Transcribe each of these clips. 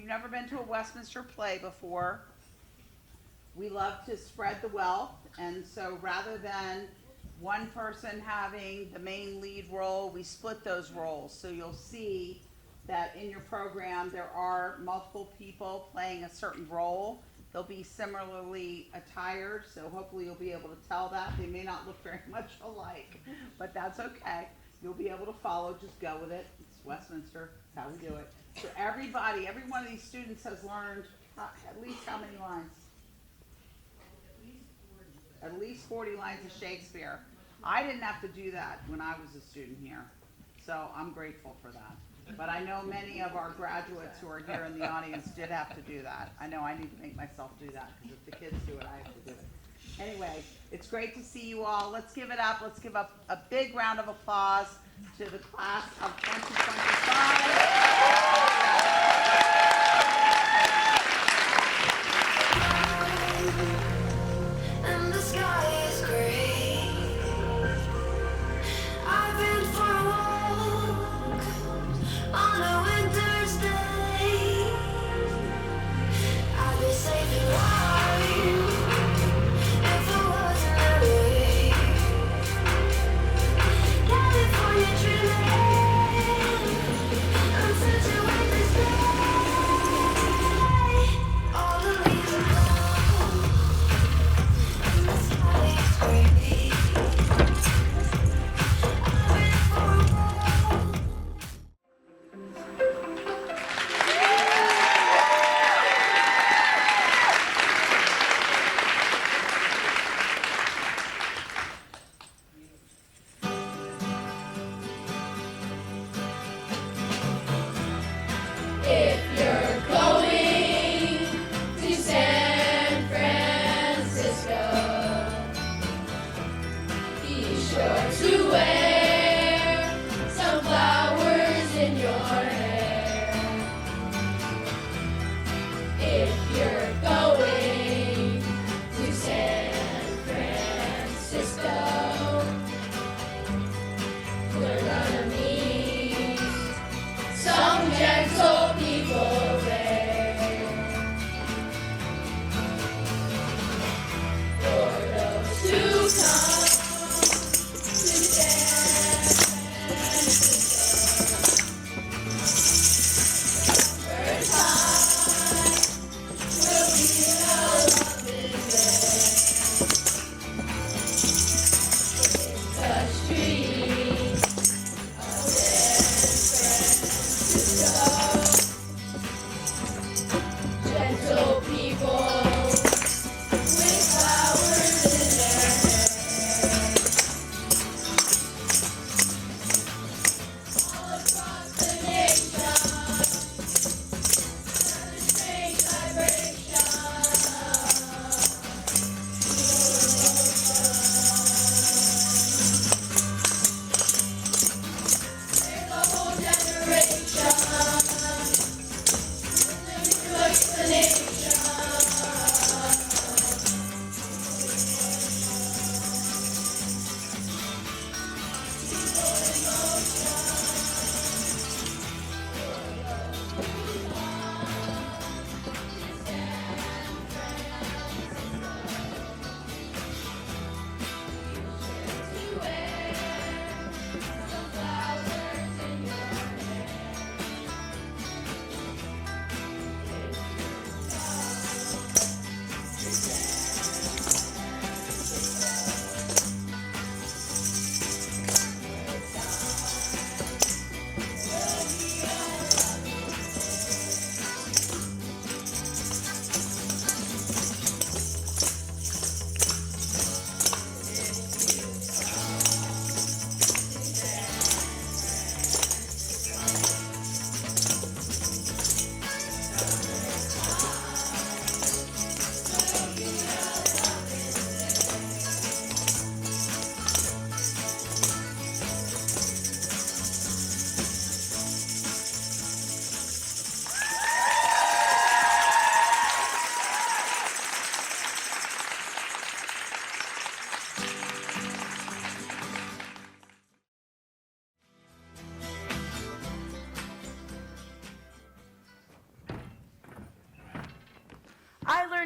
never been to a Westminster play before, we love to spread the wealth, and so rather than one person having the main lead role, we split those roles. So you'll see that in your program there are multiple people playing a certain role. They'll be similarly attired, so hopefully you'll be able to tell that. They may not look very much alike, but that's okay. You'll be able to follow, just go with it. It's Westminster, that's how we do it. So everybody, every one of these students has learned at least how many lines? At least 40 lines of Shakespeare. I didn't have to do that when I was a student here, so I'm grateful for that. But I know many of our graduates who are here in the audience did have to do that. I know I need to make myself do that, because if the kids do it, I have to do it. Anyway, it's great to see you all. Let's give it up. Let's give up a big round of applause to the class of 2025. And the sky is gray. I've been for a walk on a winter's day. I'd be safe and warm if it wasn't that way. California dreaming, I'm such a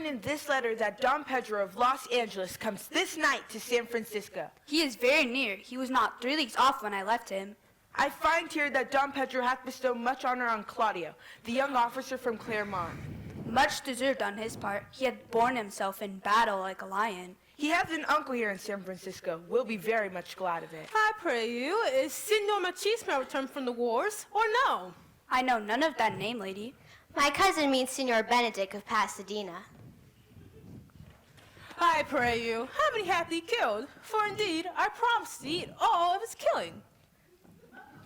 learn in this letter that Don Pedro of Los Angeles comes this night to San Francisco. He is very near. He was not 3 leagues off when I left him. I find here that Don Pedro hath bestowed much honor on Claudio, the young officer from Claremont. Much deserved on his part. He had borne himself in battle like a lion. He has an uncle here in San Francisco. We'll be very much glad of it. I pray you, is Signor Machismo returned from the wars, or no? I know none of that name, lady. My cousin meets Signor Benedict of Pasadena. I pray you, how many hath he killed? For indeed, I promise to eat all of his killing.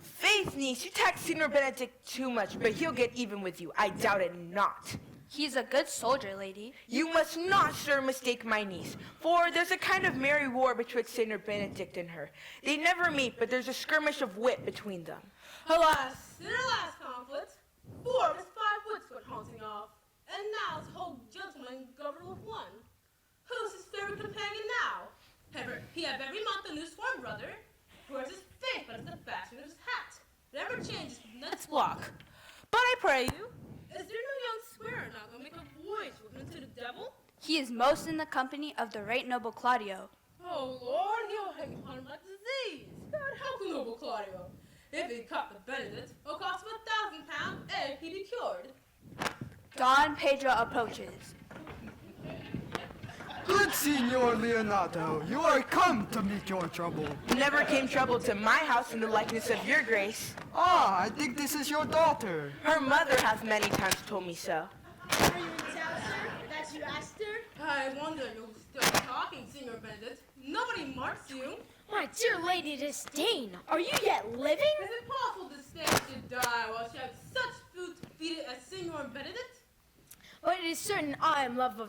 Faith, niece, you tax Senor Benedict too much, but he'll get even with you. I doubt it not. He is a good soldier, lady. You must not, sir, mistake my niece, for there's a kind of merry war betwixt Senor Benedict and her. They never meet, but there's a skirmish of wit between them. Alas, in our last conflict, 4 of his 5 wits went haunting off, and now his whole gentleman governed with one. Who's his favorite companion now? He have every month a new sworn brother, who wears his faith but is the fashion of his hat. Never changes from next block. But I pray you, is there no young square not gonna make a voyage with him to the devil? He is most in the company of the right noble Claudio. Oh Lord, he'll hang upon him like disease. God help the noble Claudio. If he caught the Benedict, it'll cost him £1,000 and he'd be cured. Don Pedro approaches. Good Signor Leonato, you are come to meet your trouble. Never came trouble to my house in the likeness of your grace. Ah, I think this is your daughter. Her mother hath many times told me so. Are you in town, sir? That you asked her? I wonder you're still talking, Signor Benedict. Nobody marks you. My dear Lady Disdain, are you yet living? Is it possible this stand should die while she has such food to feed it as Signor Benedict? But it is certain I am loved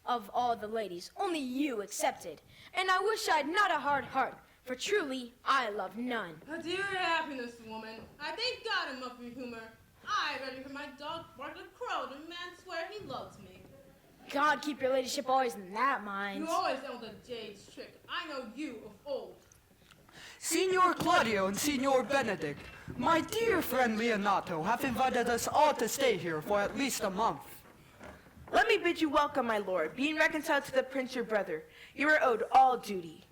of all the ladies, only you excepted. And I wish I had not a hard heart, for truly I love none. A dear happiness, woman. I thank God I'm up in humor. I ready for my dog bark like a crow, and man swear he loves me. God keep your ladyship always in that mind. You always know the jade's trick. I know you of old. Signor Claudio and Signor Benedict, my dear friend Leonato have invited us all to stay here for at least a month. Let me bid you welcome, my lord. Being reconciled to the prince your brother, you are owed all duty.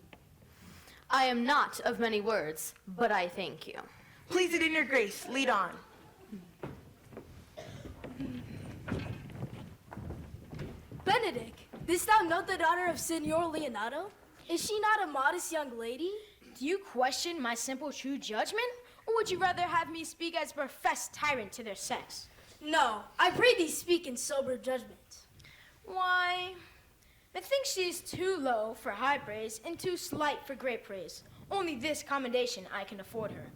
I am not of many words, but I thank you. Please it in your grace, lead on. Benedict, didst thou know the daughter of Signor Leonato? Is she not a modest young lady? Do you question my simple true judgment? Or would you rather have me speak as a professed tyrant to their sex? No, I pray thee speak in sober judgment. Why, methinks she is too low for high praise and too slight for great praise. Only this commendation I can afford her,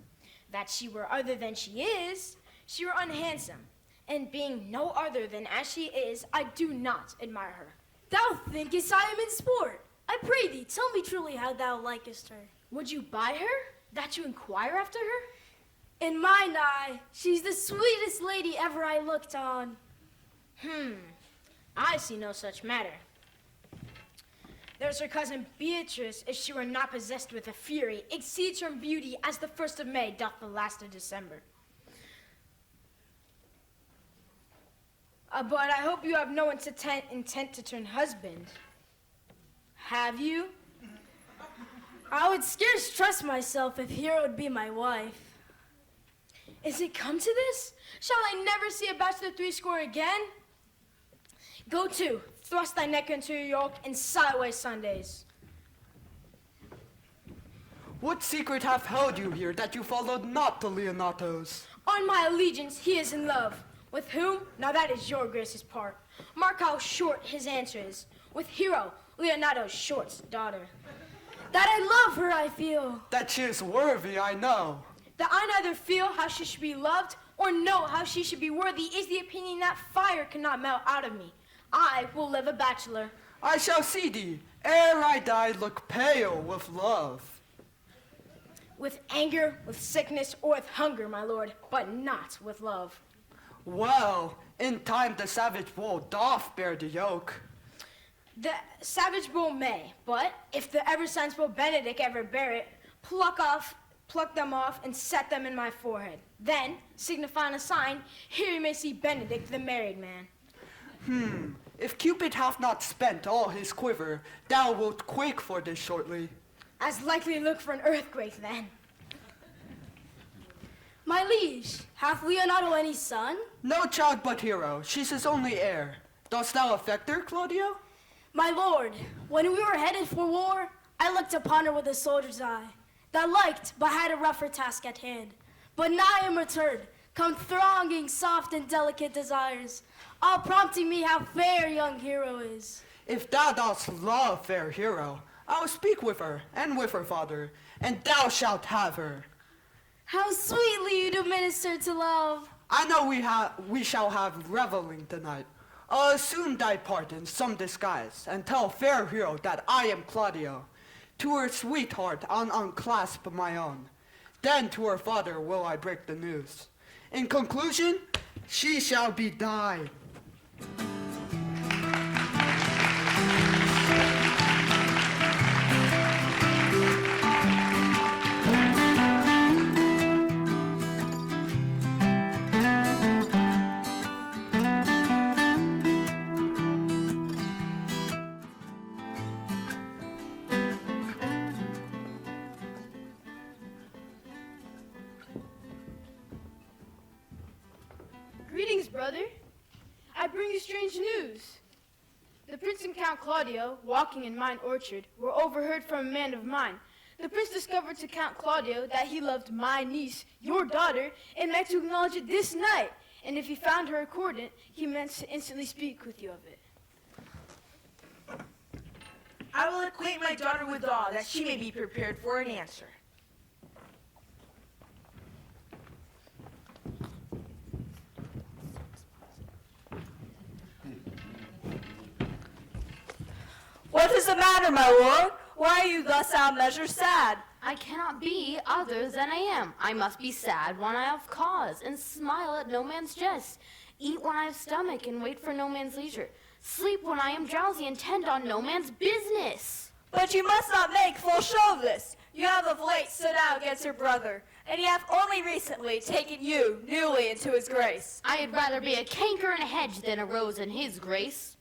that she were other than she is, she were unhandsome, and being no other than as she is, I do not admire her. Thou thinkest I am in sport. I pray thee, tell me truly how thou likest her. Would you buy her, that you inquire after her? In mine eye, she's the sweetest lady ever I looked on. I see no such matter. There's her cousin Beatrice, if she were not possessed with a fury, exceeds her in beauty as the 1st of May doth the last of December. But I hope you have no intent to turn husband. Have you? I would scarce trust myself if Hero would be my wife. Is it come to this? Shall I never see a bachelor 80 again? Go to, thrust thy neck into your yoke, and sigh away Sundays. What secret hath held you here that you followed not the Leonatos? On my allegiance he is in love. With whom? Now that is your grace's part. Mark how short his answer is. With Hero, Leonato Short's daughter. That I love her, I feel. That she is worthy, I know. That I neither feel how she should be loved or know how she should be worthy is the opinion that fire cannot melt out of me. I will live a bachelor. I shall see thee, ere I die, look pale with love. With anger, with sickness, or with hunger, my lord, but not with love. Well, in time the savage bull doth bear the yoke. The savage bull may, but if the ever-sensible Benedict ever bear it, pluck them off and set them in my forehead. Then, signifying a sign, here you may see Benedict the married man. If Cupid hath not spent all his quiver, thou wilt quake for this shortly. As likely look for an earthquake then. My liege, hath Leonardo any son? No child but Hero, she's his only heir. Dost thou affect her, Claudio? My lord, when we were headed for war, I looked upon her with a soldier's eye. That liked, but had a rougher task at hand. But now I am returned, come thronging soft and delicate desires, all prompting me how fair young Hero is. If thou dost love fair Hero, I will speak with her, and with her father, and thou shalt have her. How sweetly you do minister to love. I know we shall have reveling tonight. Assume thy part in some disguise, and tell fair Hero that I am Claudio. To her sweetheart I'll unclasp my own. Then to her father will I break the news. In conclusion, she shall be thine. Greetings, brother. I bring you strange news. The prince and Count Claudio, walking in mine orchard, were overheard from a man of mine. The prince discovered to Count Claudio that he loved my niece, your daughter, and meant to acknowledge it this night. And if he found her accordant, he meant to instantly speak with you of it. I will acquaint my daughter with all, that she may be prepared for an answer. What is the matter, my lord? Why are you thus out measure sad? I cannot be other than I am. I must be sad when I have cause, and smile at no man's jest. Eat when I have stomach, and wait for no man's leisure. Sleep when I am drowsy, and tend on no man's business. But you must not make full show of this. You have of late stood out against your brother, and he hath only recently taken you newly into his grace. I had rather be a canker in a hedge than a rose in his grace.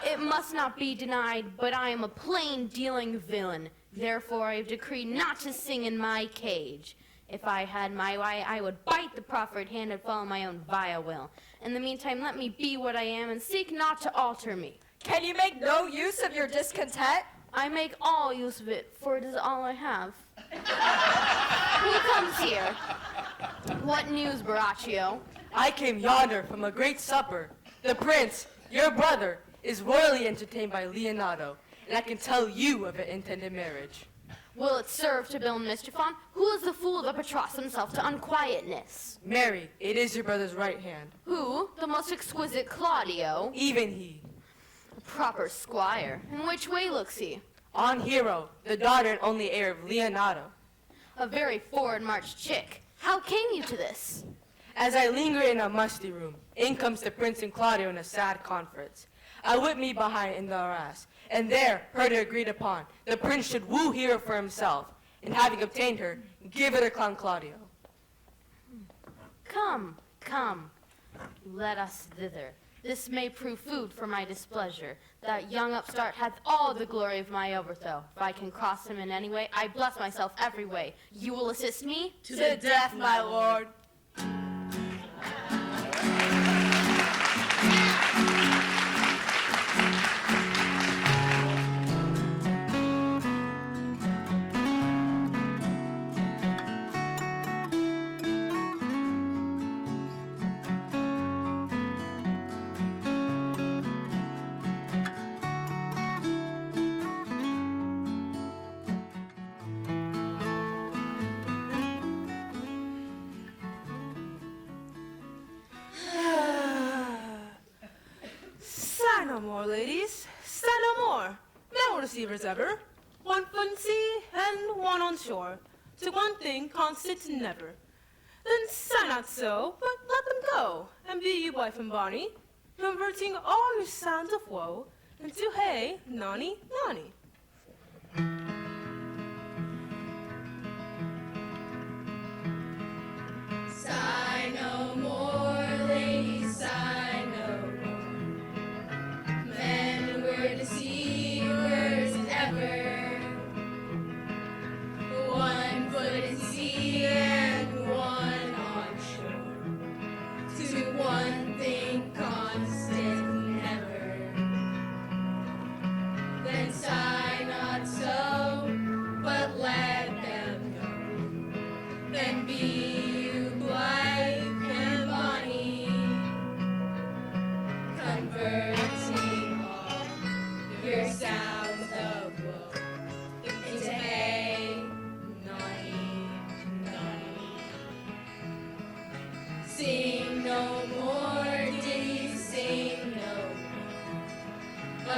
It must not be denied, but I am a plain-dealing villain. Therefore I have decreed not to sing in my cage. If I had my way, I would bite the proffered hand and follow my own vile will. In the meantime, let me be what I am, and seek not to alter me. Can you make no use of your discontent? I make all use of it, for it is all I have. Who comes here? What news, Baraccio? I came yonder from a great supper. The prince, your brother, is royally entertained by Leonardo, and I can tell you of an intended marriage. Will it serve to build mischief on? Who is the fool that betroths himself to unquietness? Mary, it is your brother's right hand. Who? The most exquisite Claudio? Even he. A proper squire. In which way looks he? On Hero, the daughter and only heir of Leonardo. A very forward-marched chick. How came you to this? As I linger in a musty room, in comes the prince and Claudio in a sad conference. I whip me behind in the arras, and there, heard it agreed upon, the prince should woo Hero for himself, and having obtained her, give her to Count Claudio. Come, come, let us thither. This may prove food for my displeasure. That young upstart hath all the glory of my overthrow. If I can cross him in any way, I bless myself every way. You will assist me? To the death, my lord. Sigh no more, ladies. Sigh no more. No receivers ever. 1 foot in sea and 1 on shore. To one thing constant never. Then sigh not so, but let them go, and be ye wife and bonny, converting all your sounds of woe into hey, nonny, nonny. Sigh no more, ladies, sigh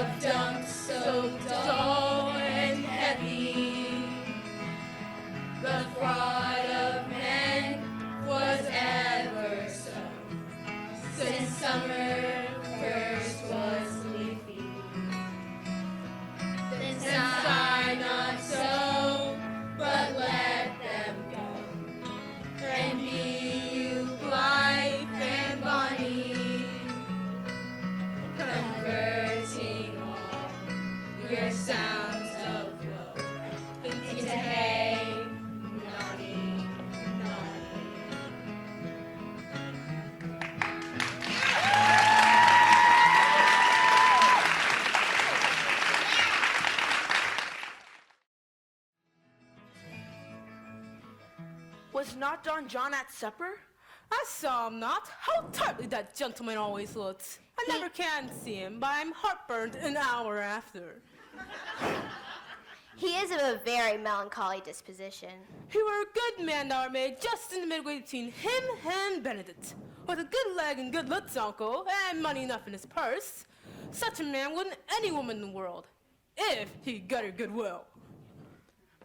of dunk so dull and heavy. The fraud of men was ever so, since summer first was leafy. Then sigh not so, but let them go, and be you blithe and bonny, converting all your sounds of woe into hey, naughty, naughty. Was not Don John at supper? I saw him not. How tightly that gentleman always looks. I never can see him, but I'm heartburned an hour after. He is of a very melancholy disposition. He were a good man that were made just in the midway between him and Benedict. With a good leg and good looks, uncle, and money enough in his purse. Such a man wouldn't any woman in the world, if he got her goodwill.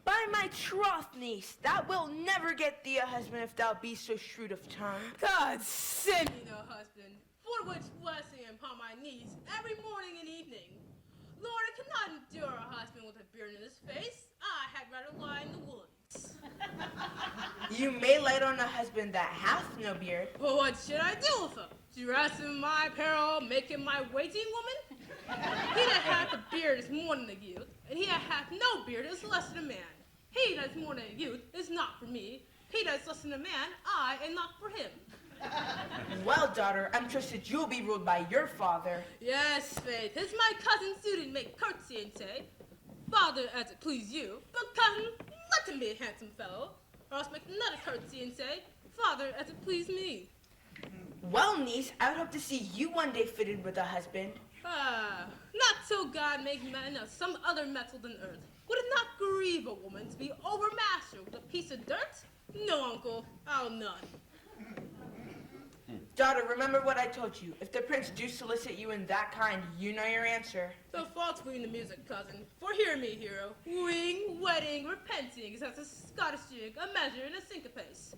By my troth, niece, thou wilt never get thee a husband if thou be so shrewd of tongue. God send me no husband, for which blessing upon my knees every morning and evening. Lord, I cannot endure a husband with a beard in his face. I had rather lie in the woods. You may light on a husband that hath no beard. Well, what should I do with him? Dress in my apparel, make him my waiting woman? He that hath a beard is more than a youth, and he that hath no beard is less than a man. He that is more than a youth is not for me. He that is less than a man, I am not for him. Well, daughter, I'm trusted you'll be ruled by your father. Yes, Faith, it's my cousin suited make curtsy and say, Father, as it please you, but cousin, let him be a handsome fellow, or else make another curtsy and say, Father, as it please me. Well, niece, I would hope to see you one day fitted with a husband. Not till God make men of some other metal than earth. Would it not grieve a woman to be overmastered with a piece of dirt? No, uncle, I'll none. Daughter, remember what I told you. If the prince do solicit you in that kind, you know your answer. The fault's we in the music, cousin. For hear me, hero. Wooing, wedding, repenting is as a Scottish jig, a measure, and a syncopace.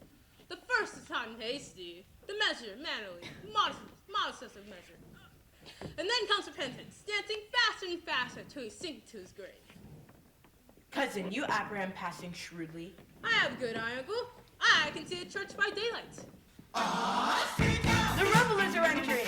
The first is hot and hasty. The measure, mannerly, modest of measure. And then comes repentance, dancing faster and faster till he sink to his grave. Cousin, you apprehend passing shrewdly. I have a good eye, uncle. I can see a church by daylight. The revelers are entering.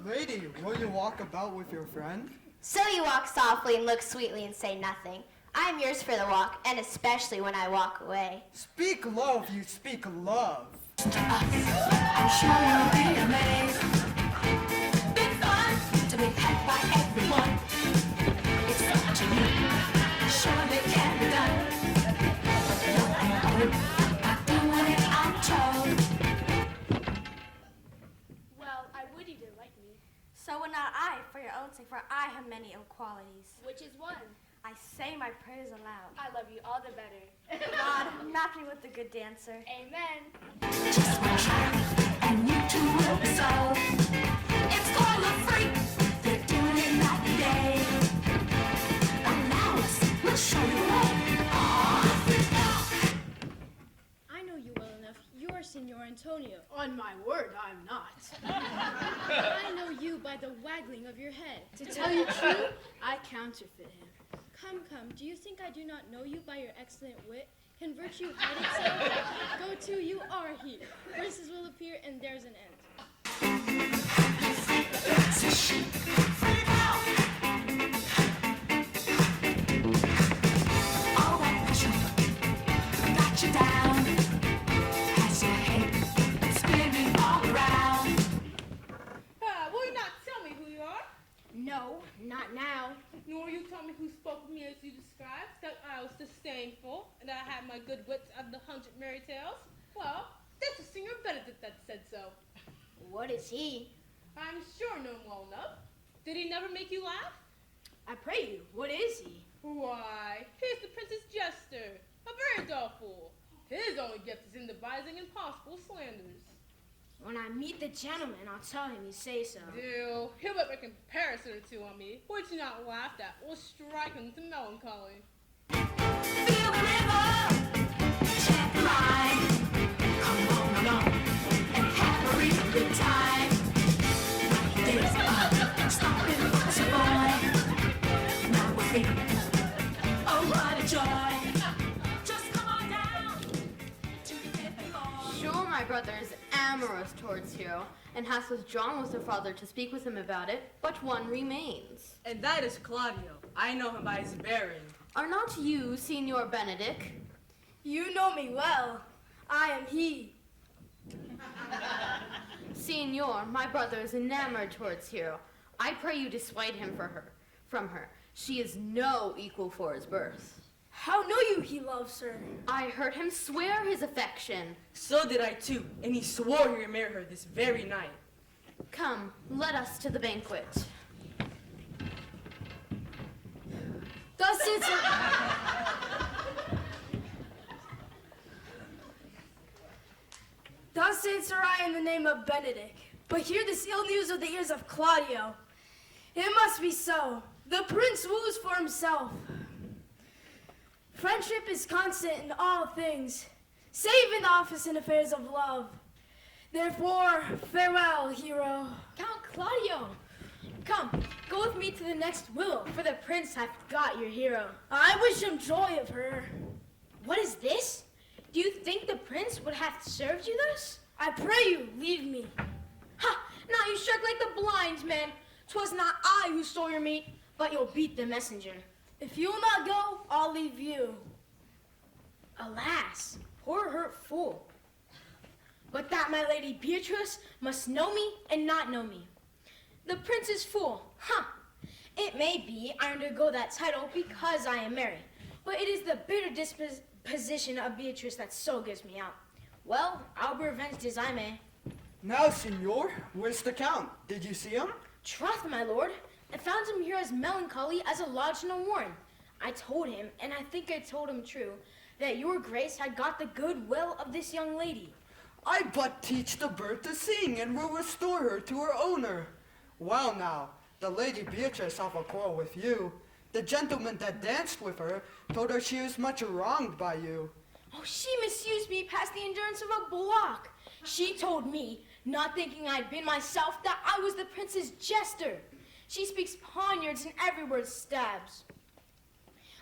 Lady, will you walk about with your friend? So you walk softly and look sweetly and say nothing. I am yours for the walk, and especially when I walk away. Speak love, you speak love. I'm sure you'll be amazed. Big fun to be had by everyone. It's up to you. Surely it can be done. I do what I'm told. Well, I would you did like me. So would not I, for your own sake, for I have many ill qualities. Which is one. I say my prayers aloud. I love you all the better. God, match me with a good dancer. Amen. Just one try, and you two will be sold. It's called a freak. They're doing it night and day. Allow us, we'll show you the way. I know you well enough. You're Senor Antonio. On my word, I'm not. I know you by the waggling of your head. To tell you true, I counterfeit him. Come, come, do you think I do not know you by your excellent wit? Can virtue hide itself? Go to, you are he. Princes will appear, and there's an end. All that pressure got you down. Has your head spinning all around. Will you not tell me who you are? No, not now. Nor you tell me who spoke of me as you described, that I was disdainful, and that I had my good wits out of the 100 merry tales? Well, this is Senor Benedict that said so. he? I'm sure know him well enough. Did he never make you laugh? I pray you, what is he? Why, he's the Prince's jester, a very dull fool. His only gift is in devising impossible slanders. When I meet the gentleman, I'll tell him you say so. Deal. He'll make a comparison or two on me, which not laughed at will strike him to melancholy. Feel the river, check line. Come on along and have a real good time. There's a stopping for a boy. Now we're free. Oh, what a joy. Just come on down to the fifth floor. Sure, my brother is amorous towards Hero, and has withdrawn with her father to speak with him about it, but one remains. And that is Claudio. I know him by his bearing. Are not you, Signor Benedict? You know me well. I am he. Signor, my brother is enamored towards Hero. I pray you dissuade him from her. She is no equal for his birth. How know you he loves her? I heard him swear his affection. So did I too, and he swore he would marry her this very night. Come, let us to the banquet. Thus it's Thus answer I in the name of Benedict. But hear this ill news of the ears of Claudio. It must be so. The prince woos for himself. Friendship is constant in all things, save in the office and affairs of love. Therefore, farewell, hero. Count Claudio! Come, go with me to the next willow, for the prince hath got your hero. I wish him joy of her. What is this? Do you think the prince would have served you thus? I pray you, leave me. Ha! Now you shirk like the blind man. 'Twas not I who stole your meat, but you'll beat the messenger. If you'll not go, I'll leave you. Alas, poor hurt fool. But that my lady Beatrice must know me and not know me. The prince is fool. Huh. It may be I undergo that title because I am married, but it is the bitter disposition of Beatrice that so gives me out. Well, I'll be revenged as I may. Now, Signor, where's the Count? Did you see him? Troth, my lord, I found him here as melancholy as a lodge in a warren. I told him, and I think I told him true, that your grace had got the good will of this young lady. I but teach the bird to sing and will restore her to her owner. Well now, the lady Beatrice have a quarrel with you. The gentleman that danced with her told her she was much wronged by you. Oh, she misused me past the endurance of a block. She told me, not thinking I'd been myself, that I was the prince's jester. She speaks poniards and every word stabs.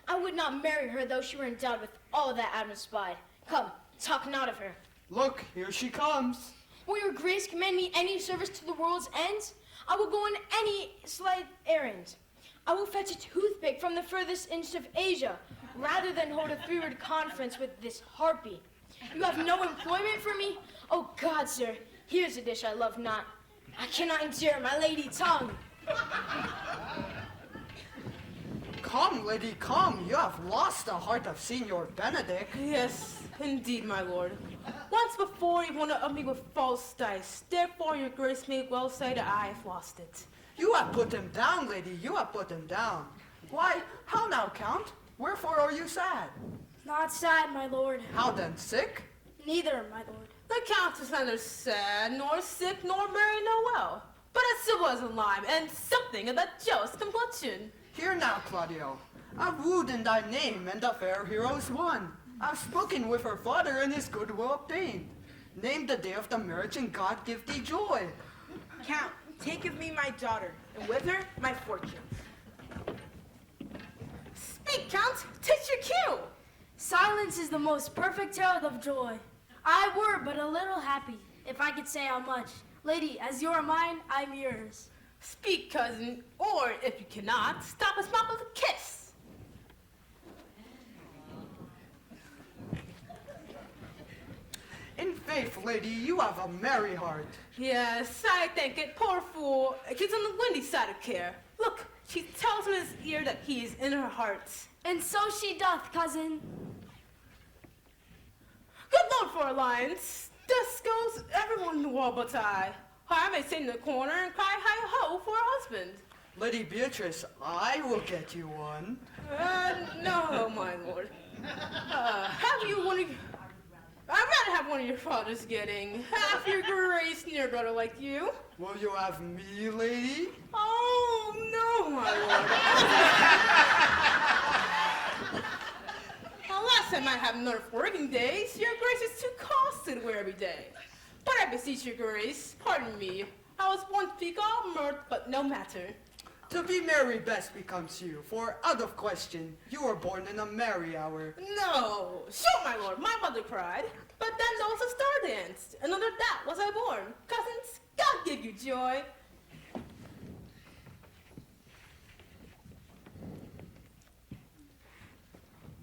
I would not marry her, though she were endowed with all that Adam spied. Come, talk not of her. Look, here she comes. Will your grace command me any service to the world's end? I will go on any slight errand. I will fetch a toothpick from the furthest inch of Asia, rather than hold a three-word conference with this harpy. You have no employment for me? Oh God, sir, here's a dish I love not. I cannot endure my lady tongue. Come, lady, come. You have lost the heart of Signor Benedict. Yes, indeed, my lord. Once before he wanted of me with false dice. Therefore your grace may well say that I have lost it. You have put him down, lady. You have put him down. Why, how now, Count? Wherefore are you sad? Not sad, my lord. How then, sick? Neither, my lord. The Count is neither sad, nor sick, nor merry, nor well, but as civil as a lime, and something of that jealous complexion. Hear now, Claudio. I've wooed in thy name, and the fair hero's won. I've spoken with her father, and his goodwill obtained. Name the day of the marriage, and God give thee joy. Count, take of me my daughter, and with her my fortune. Speak, Count, 'tis your cue. Silence is the most perfect herald of joy. I were but a little happy, if I could say how much. Lady, as you are mine, I'm yours. Speak, cousin, or if you cannot, stop his mouth with a kiss. In faith, lady, you have a merry heart. Yes, I think it. Poor fool. He's on the windy side of care. Look, she tells him in his ear that he is in her heart. And so she doth, cousin. Good Lord for alliance. Thus goes everyone in the world but I. I may sit in the corner and cry hi-ho for a husband. Lady Beatrice, I will get you one. No, my lord. Have you one of... I'd rather have one of your fathers getting half your grace near brother like you. Will you have me, lady? Oh, no, my lord. Unless I might have enough working days, your grace is too costly to wear every day. But I beseech your grace, pardon me. I was born to speak all mirth, but no matter. To be merry best becomes you, for out of question, you were born in a merry hour. No, sure, my lord, my mother cried. But then there was a star dance, and under that was I born. Cousins, God give you joy.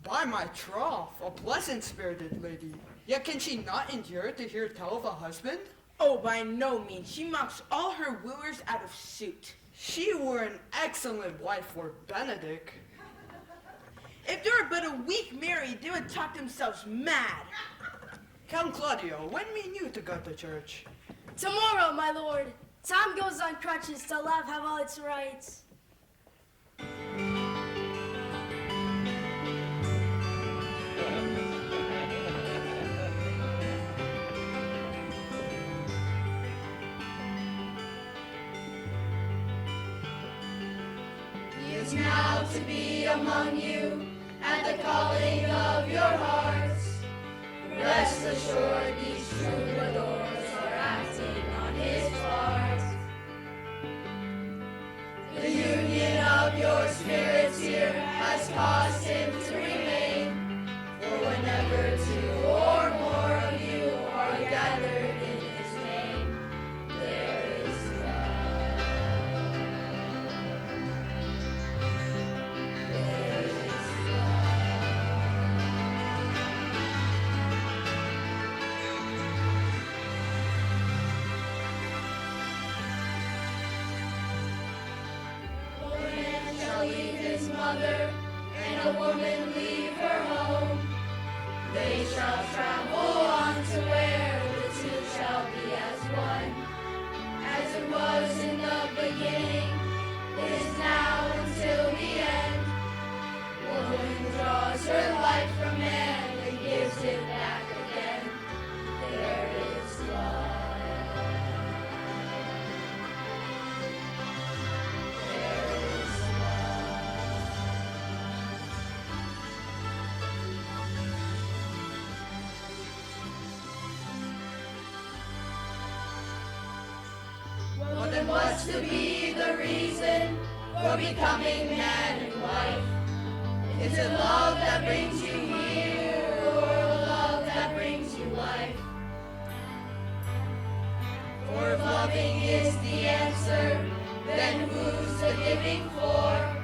By my troth, a pleasant-spirited lady. Yet can she not endure to hear tell of a husband? Oh, by no means. She mocks all her wooers out of suit. She were an excellent wife for Benedict. If they were but a week married, they would talk themselves mad. Count Claudio, when mean you to go to church? Tomorrow, my lord. Time goes on crutches till love have all its rights. Is now to be among you at the calling of your hearts. Rest assured these troubadours are acting on his part. The union of your spirits here has caused him to remain. For whenever two or more of you are gathered in his name, there is love. There is A man shall leave his mother, and a woman leave her home. They shall travel on to where the two shall be as one. As it was in the beginning, is now until the end. Woman draws her life from man and gives it back again. There is love. There is Well, then what's to be the reason for becoming man and wife? Is it love that brings you here, or love that brings you life? For if loving is the answer, then who's the giving for?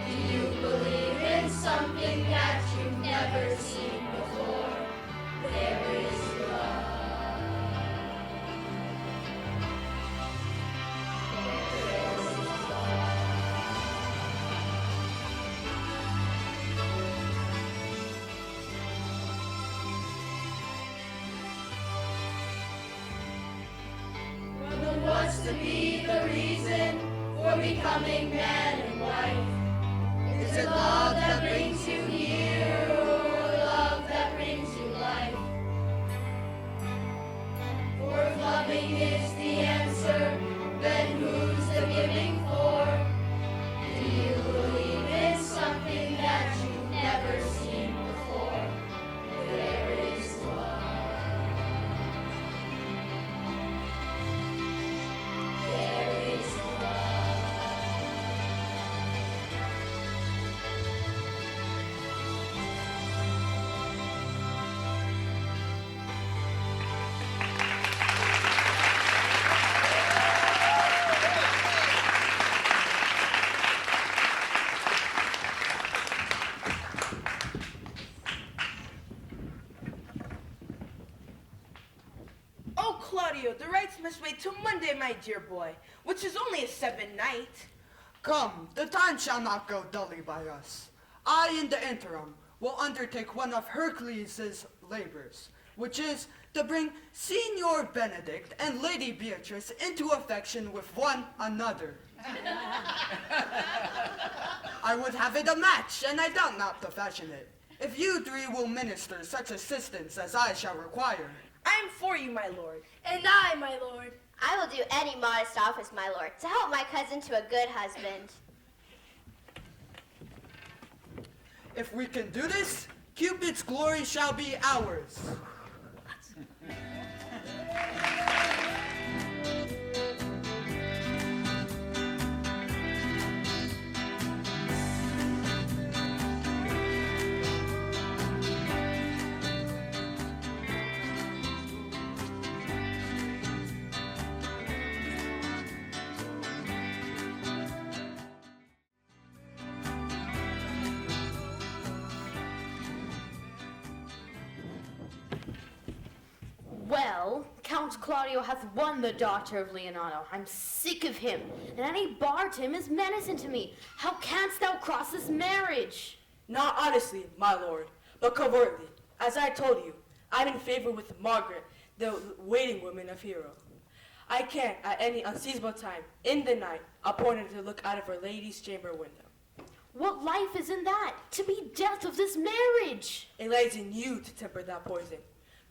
Do you believe in something that you've never seen before? There is love. Well, then what's to be the reason for becoming man and wife? Is it love that brings you here, or love that brings you life? For if loving is the answer, then who's the giving for? Do you believe in something that you've never seen before? There is love. There is love. Oh, Claudio, the rites must wait till Monday, my dear boy, which is only a 7th night. Come, the time shall not go dully by us. I, in the interim, will undertake one of Hercules' labors, which is to bring Signor Benedict and Lady Beatrice into affection with one another. I would have it a match, and I doubt not to fashion it, if you three will minister such assistance as I shall require. I am for you, my lord. And I, my lord. I will do any modest office, my lord, to help my cousin to a good husband. If we can do this, Cupid's glory shall be ours. Well, Count Claudio hath won the daughter of Leonardo. I'm sick of him, and any bar to him is menacing to me. How canst thou cross this marriage? Not honestly, my lord, but covertly. As I told you, I'm in favor with Margaret, the waiting woman of Hero. I can, at any unseasonable time, in the night, appoint her to look out of her lady's chamber window. What life is in that? To be death of this marriage. It lies in you to temper that poison.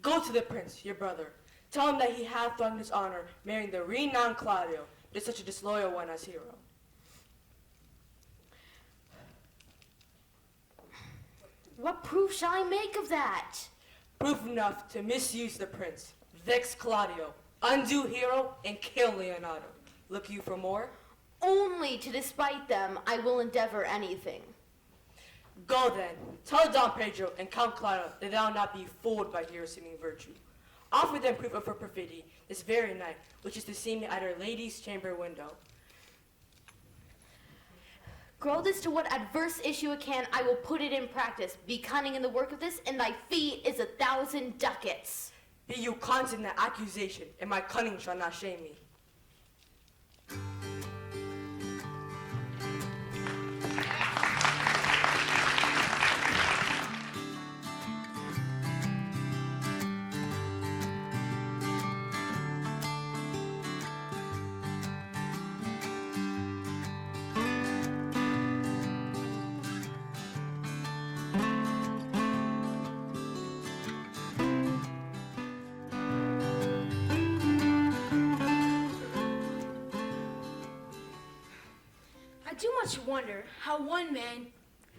Go to the prince, your brother. Tell him that he hath done his honor marrying the renowned Claudio to such a disloyal one as Hero. What proof shall I make of that? Proof enough to misuse the prince, vex Claudio, undo Hero, and kill Leonardo. Look you for more? Only to despite them I will endeavor anything. Go then, tell Don Pedro and Count Claudio that thou not be fooled by Hero's seeming virtue. Offer them proof of her perfidy this very night, which is to see me at her lady's chamber window. Grow this to what adverse issue it can, I will put it in practice. Be cunning in the work of this, and thy fee is 1,000 ducats. Be you constant in that accusation, and my cunning shall not shame me. I do much wonder how one man,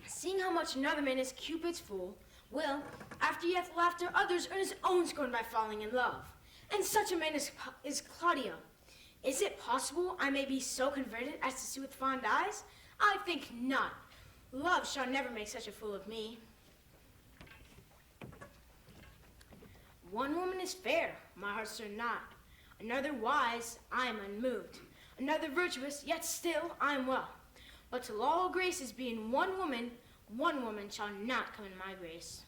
seeing how much another man is Cupid's fool, will, after he hath laughed at others, earn his own scorn by falling in love. And such a man is Claudio. Is it possible I may be so converted as to see with fond eyes? I think not. Love shall never make such a fool of me. One woman is fair, my heart stir not. Another wise, I am unmoved. Another virtuous, yet still I am well. But till all graces be in one woman shall not come in my grace.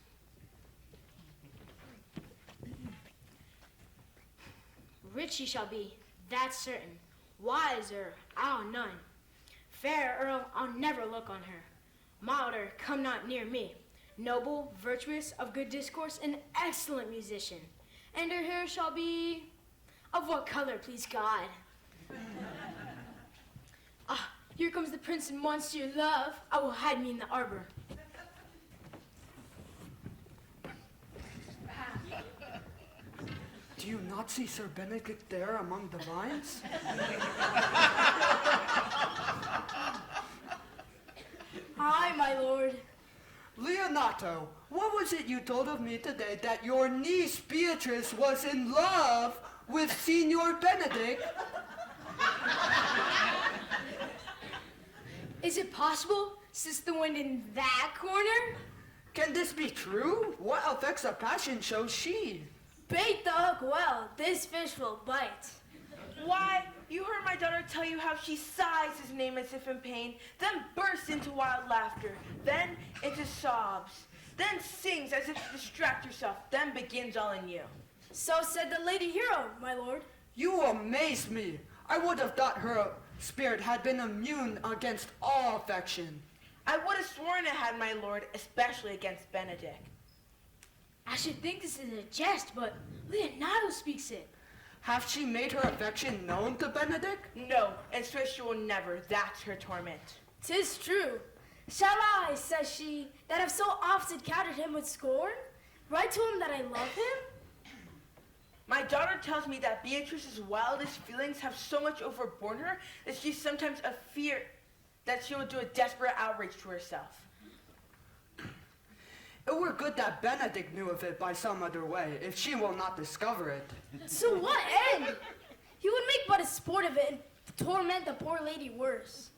Rich she shall be, that's certain. Wiser, none. Fair Earl, I'll never look on her. Milder, come not near me. Noble, virtuous, of good discourse, an excellent musician. And her hair shall be of what color, please God? Here comes the prince and monsieur love. I will hide me in the arbor. Do you not see Sir Benedict there among the vines? Aye, my lord. Leonato, what was it you told of me today that your niece Beatrice was in love with Signor Benedict? Is it possible? Sis the wind in that corner? Can this be true? What effects of passion shows she? Bait the hook well. This fish will bite. Why, you heard my daughter tell you how she sighs his name as if in pain, then bursts into wild laughter, then into sobs, then sings as if to distract herself, then begins all anew. So said the Lady Hero, my lord. You amaze me. I would have thought her spirit had been immune against all affection. I would have sworn it had, my lord, especially against Benedict. I should think this is a jest, but Leonardo speaks it. Have she made her affection known to Benedict? No, and swears she will never. That's her torment. 'Tis true. Shall I, says she, that have so often countered him with scorn, write to him that I love him? My daughter tells me that Beatrice's wildest feelings have so much overborne her that she's sometimes a fear that she will do a desperate outrage to herself. It were good that Benedict knew of it by some other way, if she will not discover it. To what end? He would make but a sport of it and torment the poor lady worse.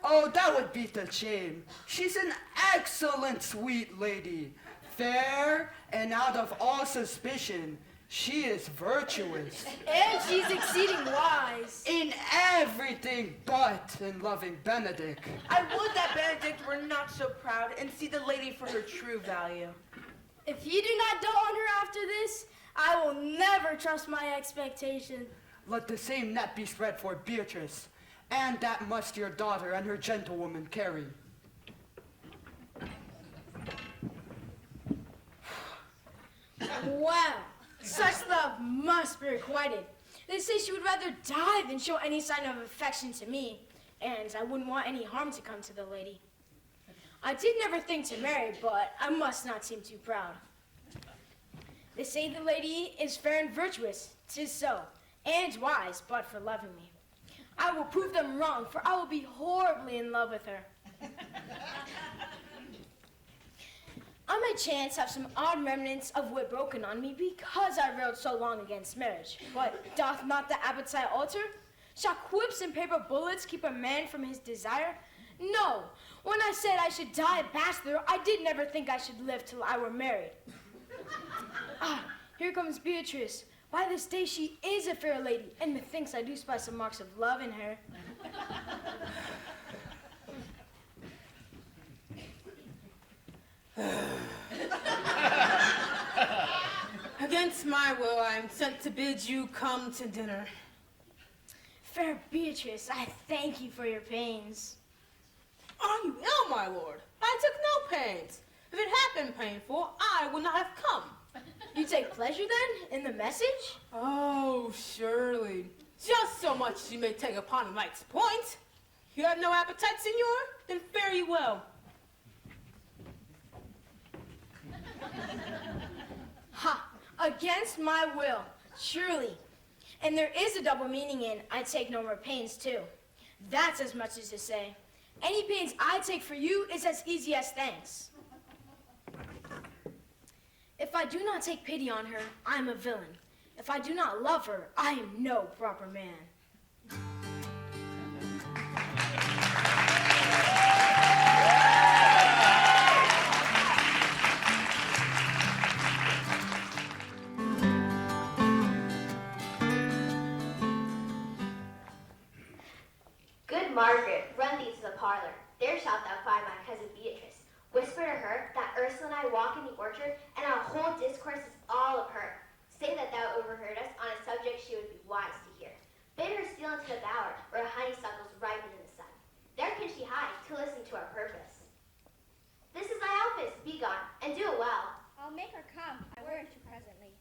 Oh, that would be the shame. She's an excellent sweet lady, fair and out of all suspicion. She is virtuous. And she's exceeding wise. In everything but in loving Benedict. I would that Benedict were not so proud and see the lady for her true value. If you do not dote on her after this, I will never trust my expectation. Let the same net be spread for Beatrice, and that must your daughter and her gentlewoman carry. Wow, such love must be requited. They say she would rather die than show any sign of affection to me, and I wouldn't want any harm to come to the lady. I did never think to marry, but I must not seem too proud. They say the lady is fair and virtuous. 'Tis so, and wise, but for loving me. I will prove them wrong, for I will be horribly in love with her. I may chance have some odd remnants of wit broken on me because I railed so long against marriage. But doth not the appetite alter? Shall quips and paper bullets keep a man from his desire? No. When I said I should die a bachelor, I did never think I should live till I were married. Ah, here comes Beatrice. By this day she is a fair lady, and methinks I do spy some marks of love in her. Against my will, I am sent to bid you come to dinner. Fair Beatrice, I thank you for your pains. Are you ill, my lord? I took no pains. If it had been painful, I would not have come. You take pleasure, then, in the message? Oh, surely. Just so much you may take upon a knight's point. You have no appetite, senor? Then fare you well. Ha! Against my will, surely. And there is a double meaning in I take no more pains, too. That's as much as to say, any pains I take for you is as easy as thanks. If I do not take pity on her, I am a villain. If I do not love her, I am no proper man. Good Margaret, run thee to the parlor. There shalt thou find my cousin Beatrice. Whisper to her that Ursula and I walk in the orchard, and our whole discourse is all of her. Say that thou overheard us on a subject she would be wise to hear. Bid her steal into the bower, where honeysuckles ripen in the sun. There can she hide, to listen to our purpose. This is thy office, be gone, and do it well. I'll make her come. I warrant you presently.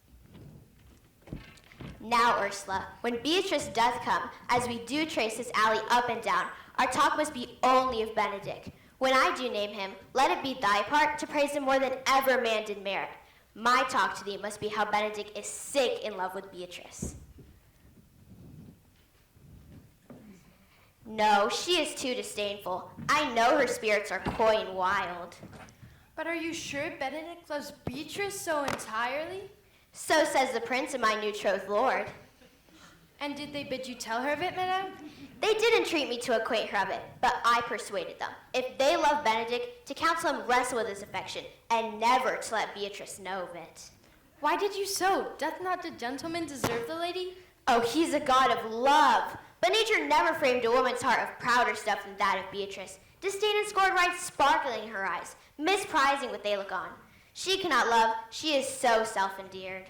Now, Ursula, when Beatrice doth come, as we do trace this alley up and down, our talk must be only of Benedict. When I do name him, let it be thy part to praise him more than ever man did merit. My talk to thee must be how Benedict is sick in love with Beatrice. No, she is too disdainful. I know her spirits are coy and wild. But are you sure Benedict loves Beatrice so entirely? So says the prince and my new betrothed lord. And did they bid you tell her of it, madame? They did entreat me to acquaint her of it, but I persuaded them, if they love Benedict, to counsel him wrestle with his affection, and never to let Beatrice know of it. Why did you so? Doth not the gentleman deserve the lady? Oh, he's a god of love. But nature never framed a woman's heart of prouder stuff than that of Beatrice. Disdain and scorn ride sparkling in her eyes, misprizing what they look on. She cannot love, she is so self-endeared.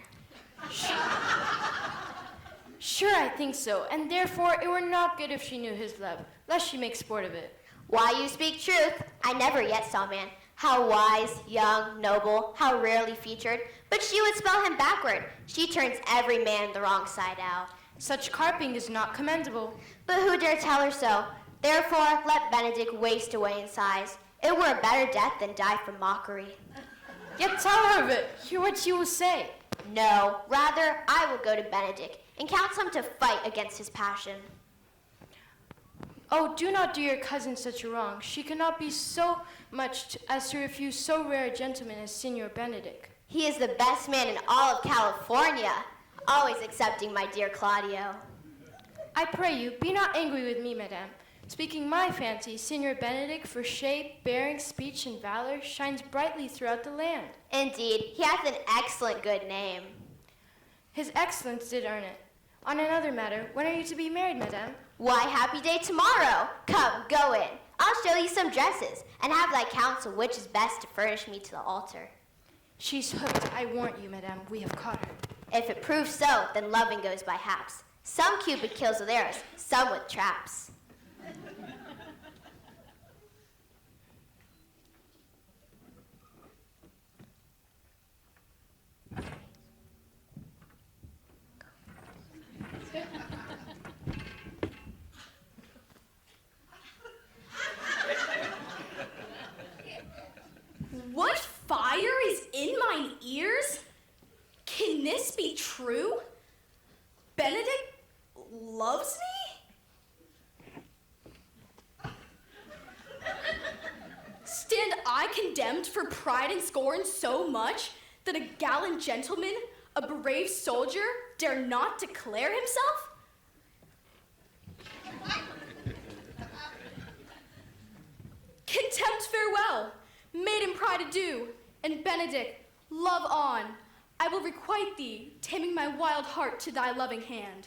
Sure, I think so, and therefore it were not good if she knew his love, lest she make sport of it. Why, you speak truth. I never yet saw man How wise, young, noble, how rarely featured. But she would spell him backward. She turns every man the wrong side out. Such carping is not commendable. But who dare tell her so? Therefore, let Benedict waste away in sighs. It were a better death than die from mockery. Yet tell her of it. Hear what she will say. No, rather, I will go to Benedict and counsel him to fight against his passion. Oh, do not do your cousin such a wrong. She cannot be so much as to refuse so rare a gentleman as Signor Benedict. He is the best man in all of California, always excepting my dear Claudio. I pray you, be not angry with me, madame. Speaking my fancy, Signor Benedict, for shape, bearing, speech, and valor, shines brightly throughout the land. Indeed, he hath an excellent good name. His excellence did earn it. On another matter, when are you to be married, madame? Why, happy day tomorrow. Come, go in. I'll show you some dresses, and have thy counsel which is best to furnish me to the altar. She's hooked, I warrant you, madame. We have caught her. If it proves so, then loving goes by haps. Some Cupid kills with arrows, some with traps. What fire is in mine ears? Can this be true? Benedict loves me? Stand I condemned for pride and scorn so much that a gallant gentleman, a brave soldier, dare not declare himself? Contempt farewell, maiden pride adieu, and Benedict, love on. I will requite thee, taming my wild heart to thy loving hand.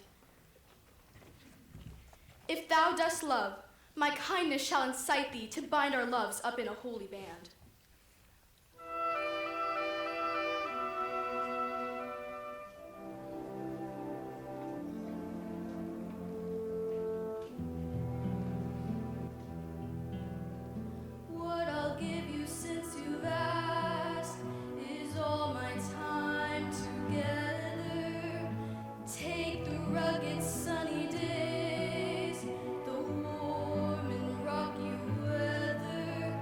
If thou dost love, my kindness shall incite thee to bind our loves up in a holy band. What I'll give you since you've asked is all my time together. Take the rugged sunny days, the warm and rocky weather.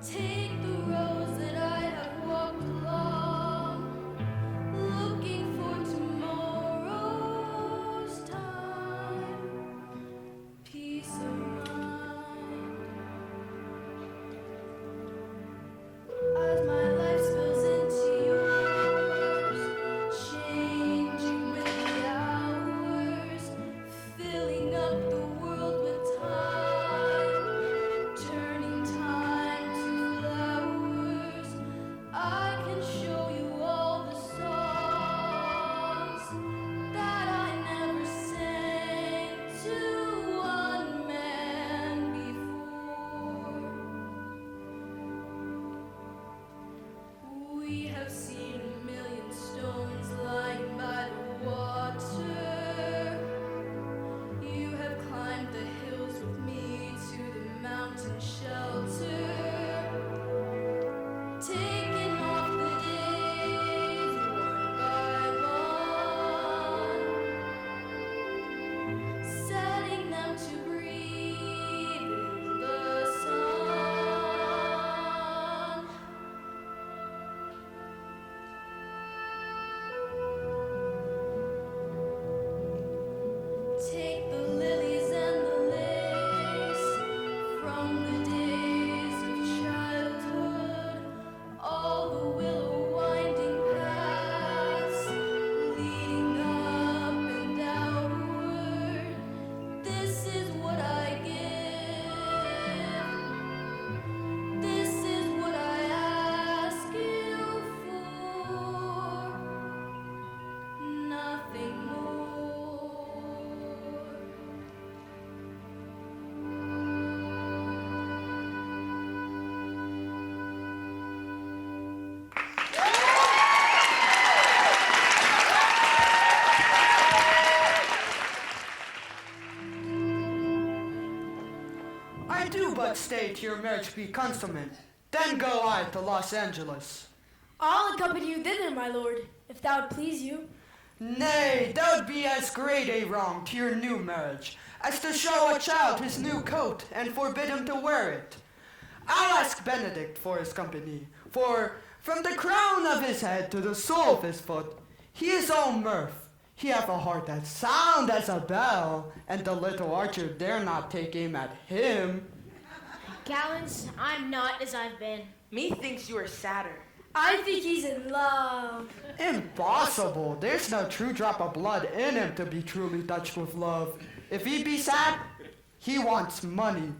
Take the roads that I have walked along, looking for tomorrow's time. Peace of mind. As my life spills into yours, changing with the hours, filling up the world with time, turning time to flowers. I can show you all the songs that I never sang to one man before. We have seen a million stones lying by the water. You have climbed the hills with me to the mountain shelter. Taking off the days one by one, setting them to breathe in the sun. Take the lilies and the lace from the days of childhood, all the willow winding paths leading up and outward. This is what I give. This is what I ask you for. Nothing more. I do but state your marriage be consummate. Then go I to Los Angeles. I'll accompany you thither, my lord, if that would please you. Nay, that would be as great a wrong to your new marriage as to show a child his new coat and forbid him to wear it. I'll ask Benedict for his company, for from the crown of his head to the sole of his foot, he is all mirth. He hath a heart as sound as a bell, and the little archer dare not take aim at him. Gallants, I'm not as I've been. Methinks you are sadder. I think he's in love. Impossible. There's no true drop of blood in him to be truly touched with love. If he be sad, he wants money.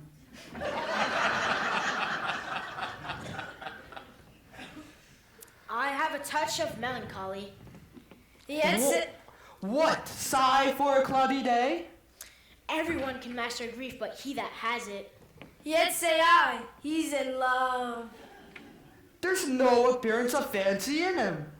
I have a touch of melancholy. Yes, What? Sigh for a cloudy day? Everyone can master grief, but he that has it. yet say I, he's in love. There's no appearance of fancy in him.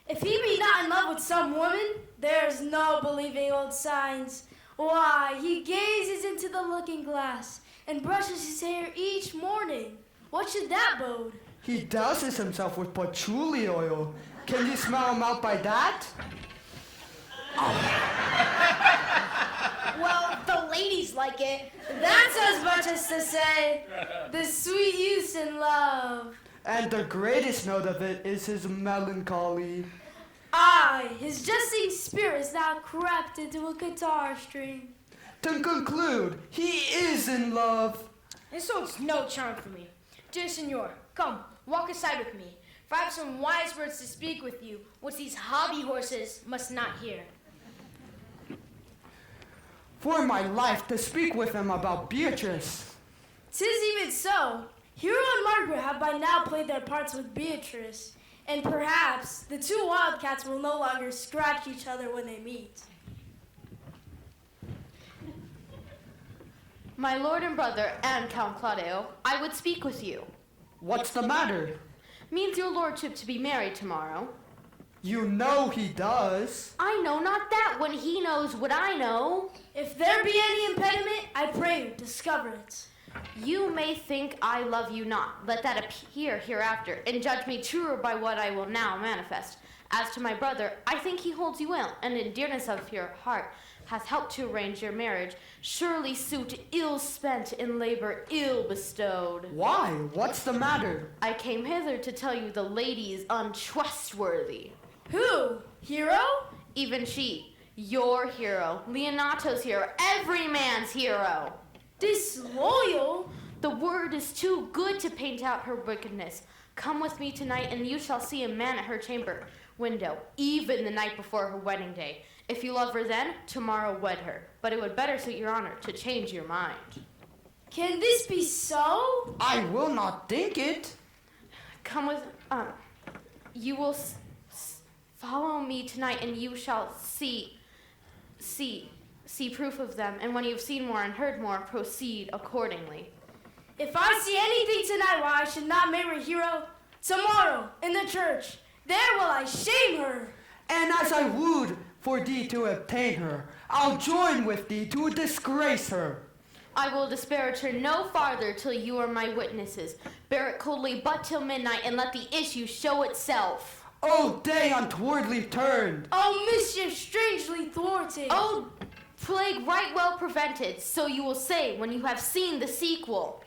If he be not in love with some woman, there's no believing old signs. Why, he gazes into the looking glass and brushes his hair each morning. What should that bode? He douses himself with patchouli oil. Can you smell him out by that? Well, the ladies like it. That's as much as to say, the sweet youth's in love. And the greatest note of it is his melancholy. Aye, his jesting spirit is now crept into a guitar string. To conclude, he is in love. This holds no charm for me. Dear Senor, come, walk aside with me, for I have some wise words to speak with you, which these hobby horses must not hear. For my life to speak with him about Beatrice. 'Tis even so. Hero and Margaret have by now played their parts with Beatrice, and perhaps the two wildcats will no longer scratch each other when they meet. My lord and brother and Count Claudio, I would speak with you. What's the matter? Means your lordship to be married tomorrow. You know he does. I know not that when he knows what I know. If there be any impediment, I pray you discover it. You may think I love you not. Let that appear hereafter, and judge me truer by what I will now manifest. As to my brother, I think he holds you ill, and in dearness of your heart hath helped to arrange your marriage. Surely suit ill spent in labor ill bestowed. Why? What's the matter? I came hither to tell you the lady is untrustworthy. Who? Hero? Even she. Your hero. Leonato's hero. Every man's hero. Disloyal? The word is too good to paint out her wickedness. Come with me tonight, and you shall see a man at her chamber window, even the night before her wedding day. If you love her then, tomorrow wed her. But it would better suit your honor to change your mind. Can this be so? I will not think it. Come with, you will follow me tonight, and you shall see proof of them. And when you've seen more and heard more, proceed accordingly. If I see anything tonight why I should not marry Hero, tomorrow in the church, there will I shame her. And as I wooed for thee to obtain her, I'll join with thee to disgrace her. I will disparage her no farther till you are my witnesses. Bear it coldly but till midnight, and let the issue show itself. Oh, day untowardly turned. Oh, mischief strangely thwarted. Oh, plague right well prevented, so you will say when you have seen the sequel.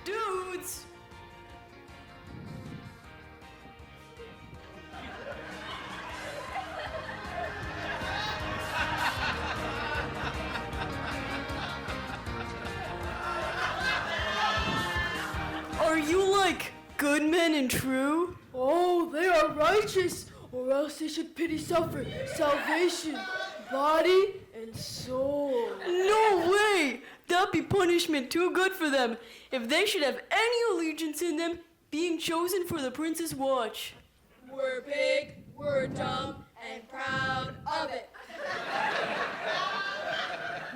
Dudes! Are you like good men and true? Oh, they are righteous, or else they should pity suffer salvation, body and soul. No way! That'd be punishment too good for them if they should have any allegiance in them being chosen for the prince's watch. We're big, we're dumb, and proud of it.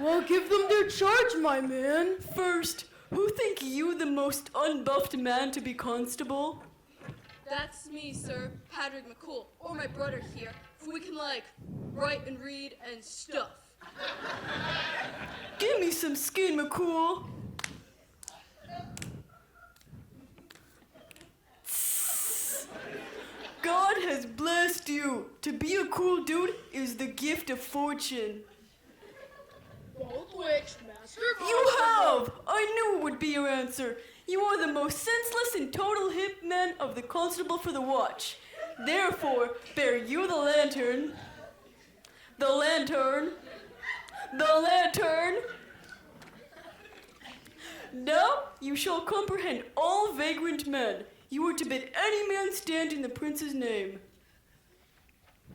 Well, give them their charge, my man. First, who think you the most unbuffed man to be constable? That's me, sir, Patrick McCool, or my brother here, for we can, write and read and stuff. Give me some skin, McCool. God has blessed you. To be a cool dude is the gift of fortune. Both which, master. You have! I knew it would be your answer. You are the most senseless and total hip man of the constable for the watch. Therefore, bear you the lantern. The lantern. The lantern. Now you shall comprehend all vagrant men. You are to bid any man stand in the prince's name.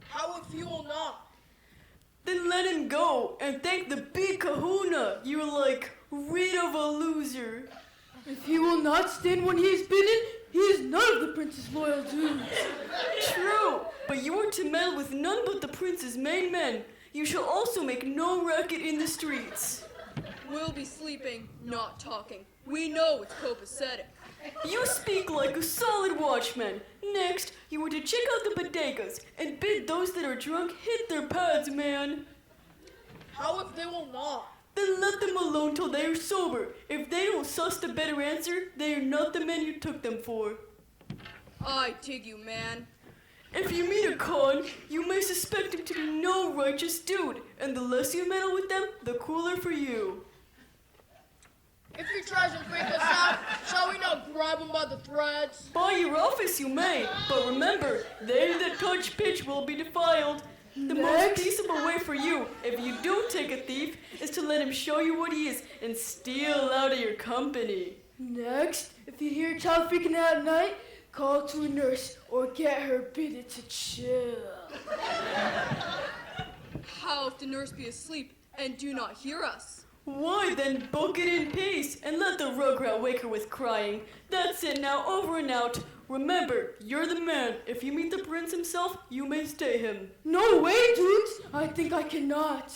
How if you will not? Then let him go and thank the big kahuna. You're rid of a loser. If he will not stand when he is bidden, he is none of the prince's loyal dudes. True, but you are to meddle with none but the prince's main men. You shall also make no racket in the streets. We'll be sleeping, not talking. We know it's copacetic. You speak like a solid watchman. Next, you are to check out the bodegas and bid those that are drunk hit their pads, man. How if they will not? Then let them alone till they are sober. If they don't suss the better answer, they are not the men you took them for. I dig you, man. If you meet a con, you may suspect him to be no righteous dude, and the less you meddle with them, the cooler for you. If he tries to break us out, shall we not grab him by the threads? By your office you may, but remember, they that touch pitch will be defiled. The most peaceable way for you, if you do take a thief, is to let him show you what he is and steal out of your company. Next, if you hear a child freaking out at night, call to a nurse or get her bidded to chill. How if the nurse be asleep and do not hear us? Why then book it in peace and let the rugrat wake her with crying. That's it now, over and out. Remember, you're the man. If you meet the prince himself, you may stay him. No way, dudes! I think I cannot.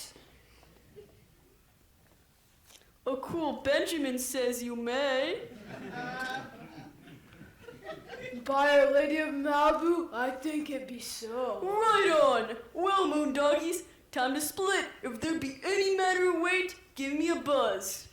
A cool Benjamin says you may. By Our Lady of Malibu, I think it be so. Right on! Well, moon doggies, time to split. If there be any matter of weight, give me a buzz.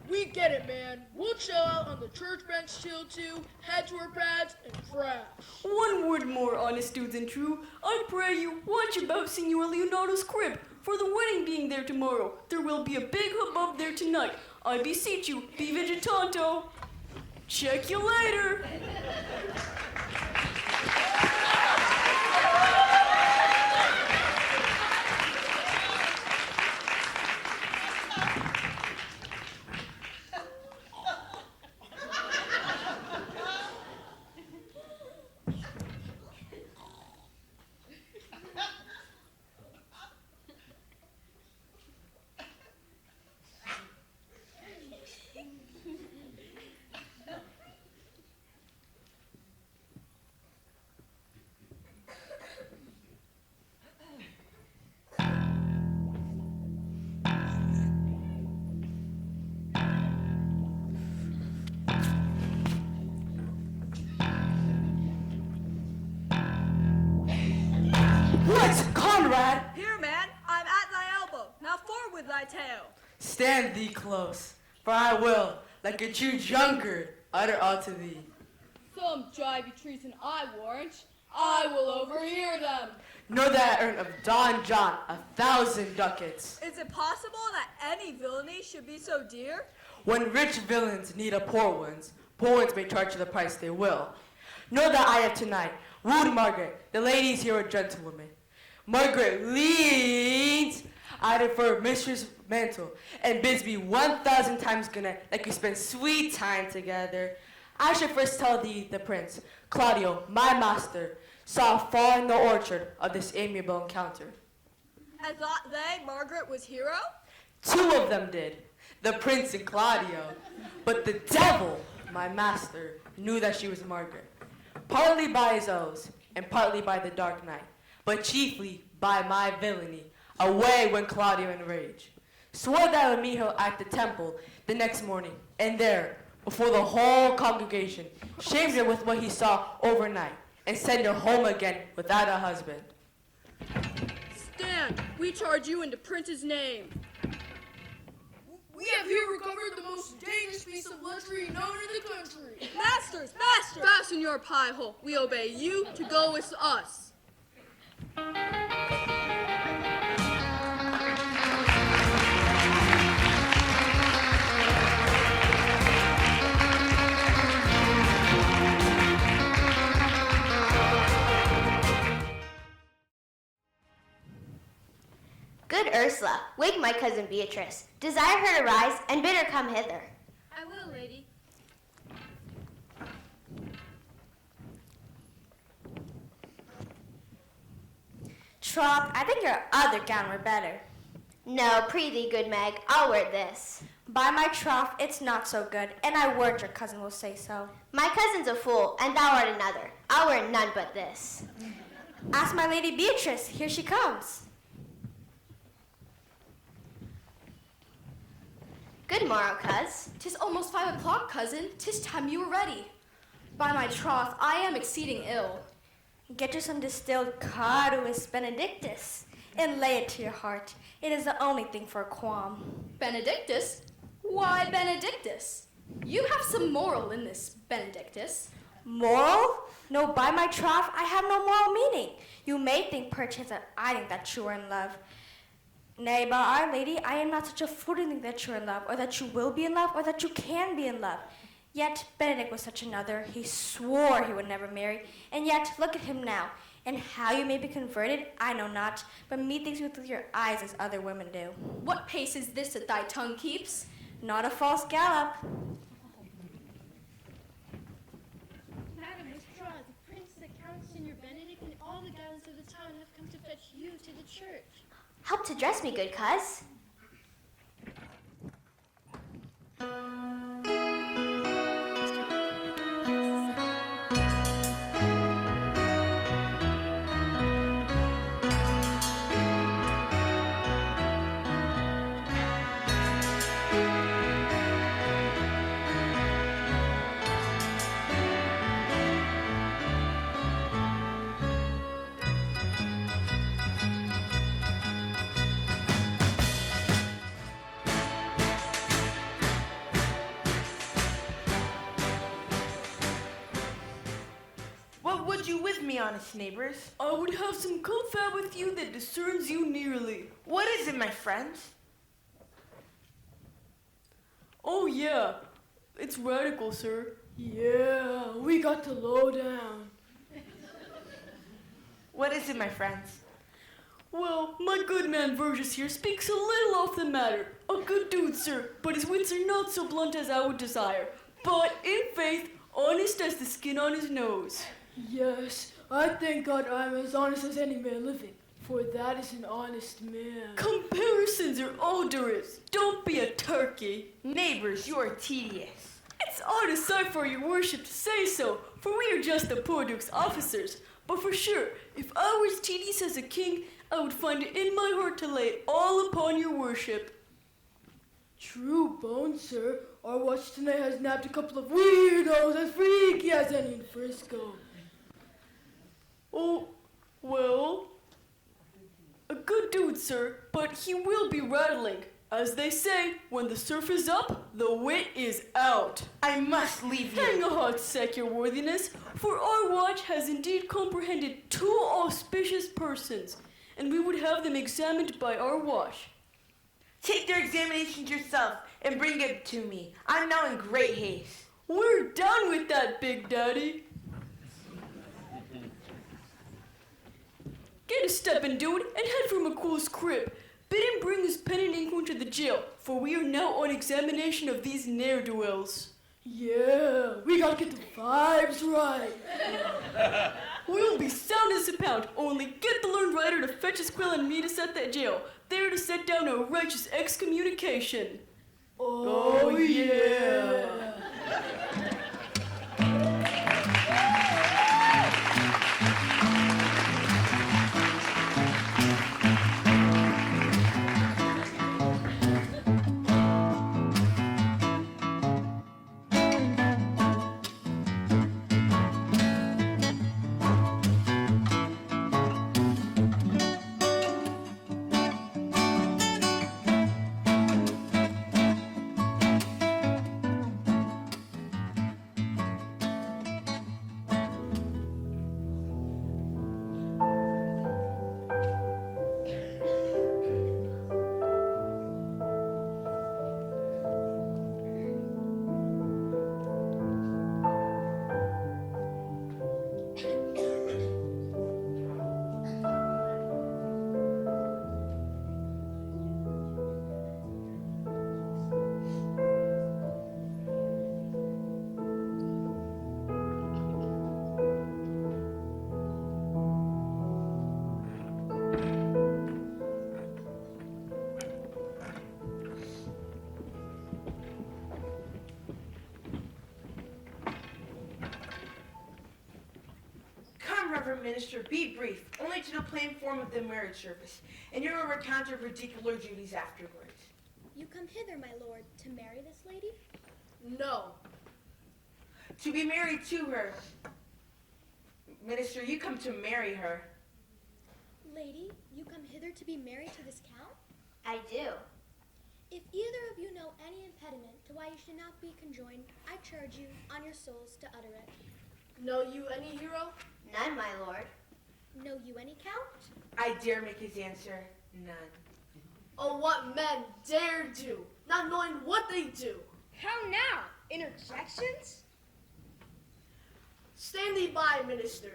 We get it, man. We'll chill out on the church bench chill too, head to our pads, and crash. One word more, honest dudes and true. I pray you watch about Signor Leonardo's crib. For the wedding being there tomorrow, there will be a big hubbub there tonight. I beseech you, be vigitanto. Check you later. What, Conrad? Here, man, I'm at thy elbow. Now forward with thy tale. Stand thee close, for I will, like a true drunkard, utter all to thee. Some jivey treason I warrant. I will overhear them. Know that I earn of Don John 1,000 ducats. Is it possible that any villainy should be so dear? When rich villains need a poor ones may charge the price they will. Know that I have tonight wooed Margaret, the ladies here are gentlewomen. Margaret leans out of her mistress' mantle and bids me 1,000 times good night, like we spend sweet time together. I should first tell thee the prince, Claudio, my master, saw fall in the orchard of this amiable encounter. I thought they, Margaret, was hero? 2 of them did, the prince and Claudio. But the devil, my master, knew that she was Margaret, partly by his oaths and partly by the dark night, but chiefly by my villainy. Away went Claudio in rage, swore that I would meet her at the temple the next morning, and there, before the whole congregation, shamed her with what he saw overnight, and sent her home again without a husband. Stand! We charge you in the prince's name. We have here recovered the most dangerous piece of luxury known in the country. Masters! Masters! Fasten your pie hole. We obey you to go with us. Good Ursula, wake my cousin Beatrice. Desire her to rise, and bid her come hither. I will, lady. Troth, I think your other gown were better. No, prithee, good Meg, I'll wear this. By my troth, it's not so good, and I warrant your cousin will say so. My cousin's a fool, and thou art another. I'll wear none but this. Ask my lady Beatrice, here she comes. Good morrow, cuz. 'Tis almost 5 o'clock, cousin. 'Tis time you were ready. By my troth, I am exceeding ill. Get you some distilled Cardus Benedictus, and lay it to your heart. It is the only thing for a qualm. Benedictus? Why Benedictus? You have some moral in this, Benedictus. Moral? No, by my troth, I have no moral meaning. You may think perchance that I think that you are in love. Nay, by Our Lady, I am not such a fool to think that you're in love, or that you will be in love, or that you can be in love. Yet Benedict was such another. He swore he would never marry, and yet look at him now. And how you may be converted, I know not, but methinks with your eyes as other women do. What pace is this that thy tongue keeps? Not a false gallop. Madam, withdraw. The prince, the count, Signor Benedict, and all the gallants of the town have come to fetch you to the church. Help to dress me, good cuz. What would you with me, honest neighbors? I would have some confab with you that discerns you nearly. What is it, my friends? Oh yeah, it's radical, sir. Yeah, we got to low down. What is it, my friends? Well, my good man Verges here speaks a little off the matter. A good dude, sir, but his wits are not so blunt as I would desire. But in faith, honest as the skin on his nose. Yes, I thank God I'm as honest as any man living, for that is an honest man. Comparisons are odorous. Don't be a turkey. Neighbors, you are tedious. It's odd aside for your worship to say so, for we are just the poor duke's officers. But for sure, if I was tedious as a king, I would find it in my heart to lay it all upon your worship. True bones, sir. Our watch tonight has nabbed a couple of weirdos as freaky as any in Frisco. Oh, well, a good dude, sir, but he will be rattling. As they say, when the surf is up, the wit is out. I must leave you. Hang a hot sec, your worthiness, for our watch has indeed comprehended 2 auspicious persons, and we would have them examined by our watch. Take their examinations yourself and bring it to me. I'm now in great haste. We're down with that, Big Daddy. Get a steppin', dude, and head for McCool's crib. Bid him bring his pen and ink to the jail, for we are now on examination of these ne'er-do-wells. Yeah, we gotta get the vibes right. We'll be sound as a pound. Only get the learned writer to fetch his quill and meet us at that jail. There to set down a righteous excommunication. Oh yeah. Come, Reverend Minister, be brief, only to the plain form of the marriage service, and you will recount your particular duties afterwards. You come hither, my lord, to marry this lady? No. To be married to her. Minister, you come to marry her. Lady, you come hither to be married to this count? I do. If either of you know any impediment to why you should not be conjoined, I charge you on your souls to utter it. Know you any hero? None, my lord. Know you any count? I dare make his answer, none. Oh, what men dare do, not knowing what they do. How now? Interjections? Stand thee by, minister.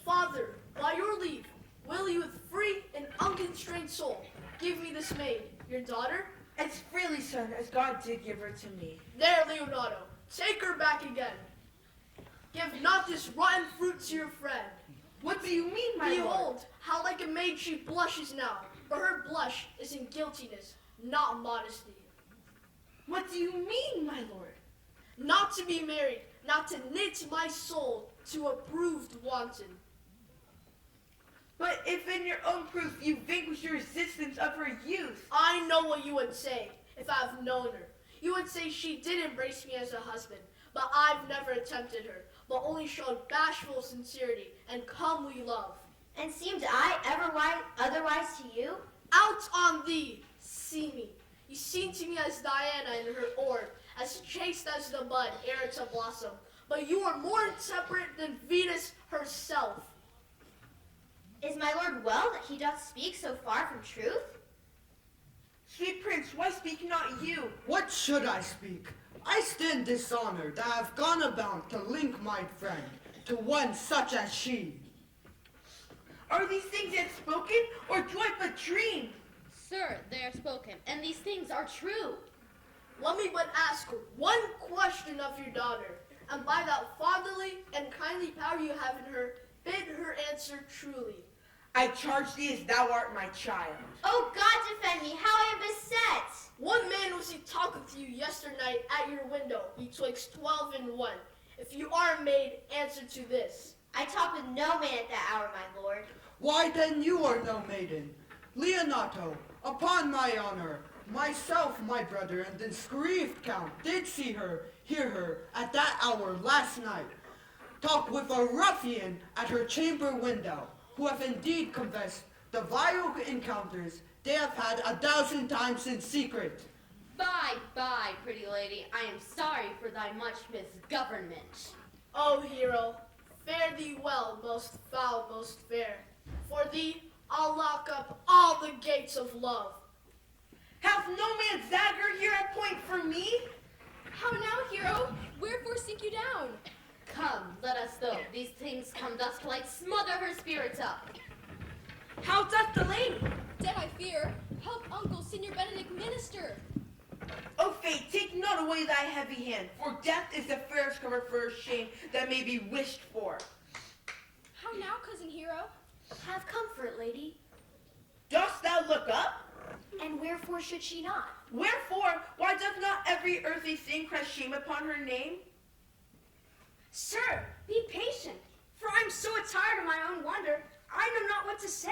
Father, by your leave, will you with free and unconstrained soul give me this maid, your daughter? As freely, son, as God did give her to me. There, Leonardo, take her back again. Give not this rotten fruit to your friend. What do you mean, my lord? Behold, how like a maid she blushes now, but her blush is in guiltiness, not modesty. What do you mean, my lord? Not to be married, not to knit my soul to a proved wanton. But if in your own proof you vanquish your resistance of her youth. I know what you would say if I've known her. You would say she did embrace me as a husband, but I've never attempted her, but only showed bashful sincerity and comely love. And seemed I ever otherwise to you? Out on thee, see me. You seem to me as Diana in her orb, as chaste as the bud ere to blossom, but you are more intemperate than Venus herself. Is my lord well that he doth speak so far from truth? Sweet prince, why speak not you? What should I speak? I stand dishonored that I have gone about to link my friend to one such as she. Are these things yet spoken, or do I but dream? Sir, they are spoken, and these things are true. Let me but ask one question of your daughter, and by that fatherly and kindly power you have in her, bid her answer truly. I charge thee as thou art my child. Oh, God defend me, how I am beset! One man was he talk with you yesternight at your window, betwixt 12 and 1. If you are a maid, answer to this. I talk with no man at that hour, my lord. Why then you are no maiden. Leonato, upon my honor, myself, my brother, and the grieved count did see her, hear her, at that hour last night, talk with a ruffian at her chamber window, who have indeed confessed the vile encounters they have had 1,000 times in secret. Bye, pretty lady. I am sorry for thy much misgovernment. O hero, fare thee well, most foul, most fair. For thee, I'll lock up all the gates of love. Hath no man's dagger here at point for me? How now, hero? Wherefore sink you down? Come, let us go. These things come thus to like smother her spirits up. How doth the lady? Dead I fear. Help uncle, Senior Benedict Minister. Oh, fate, take not away thy heavy hand, for death is the fairest cover for a shame that may be wished for. How now, Cousin Hero? Have comfort, lady. Dost thou look up? And wherefore should she not? Wherefore, why doth not every earthly thing cry shame upon her name? Sir, be patient, for I'm so tired of my own wonder, I know not what to say.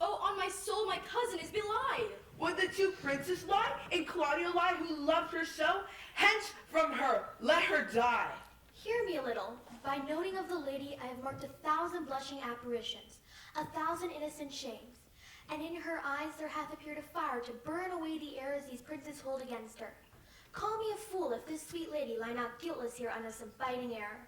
Oh, on my soul, my cousin is belied. Would the two princes lie, and Claudia lie who loved her so? Hence from her, let her die. Hear me a little. By noting of the lady, I have marked 1,000 blushing apparitions, 1,000 innocent shames. And in her eyes there hath appeared a fire to burn away the errors these princes hold against her. Call me a fool if this sweet lady lie not guiltless here under some biting error.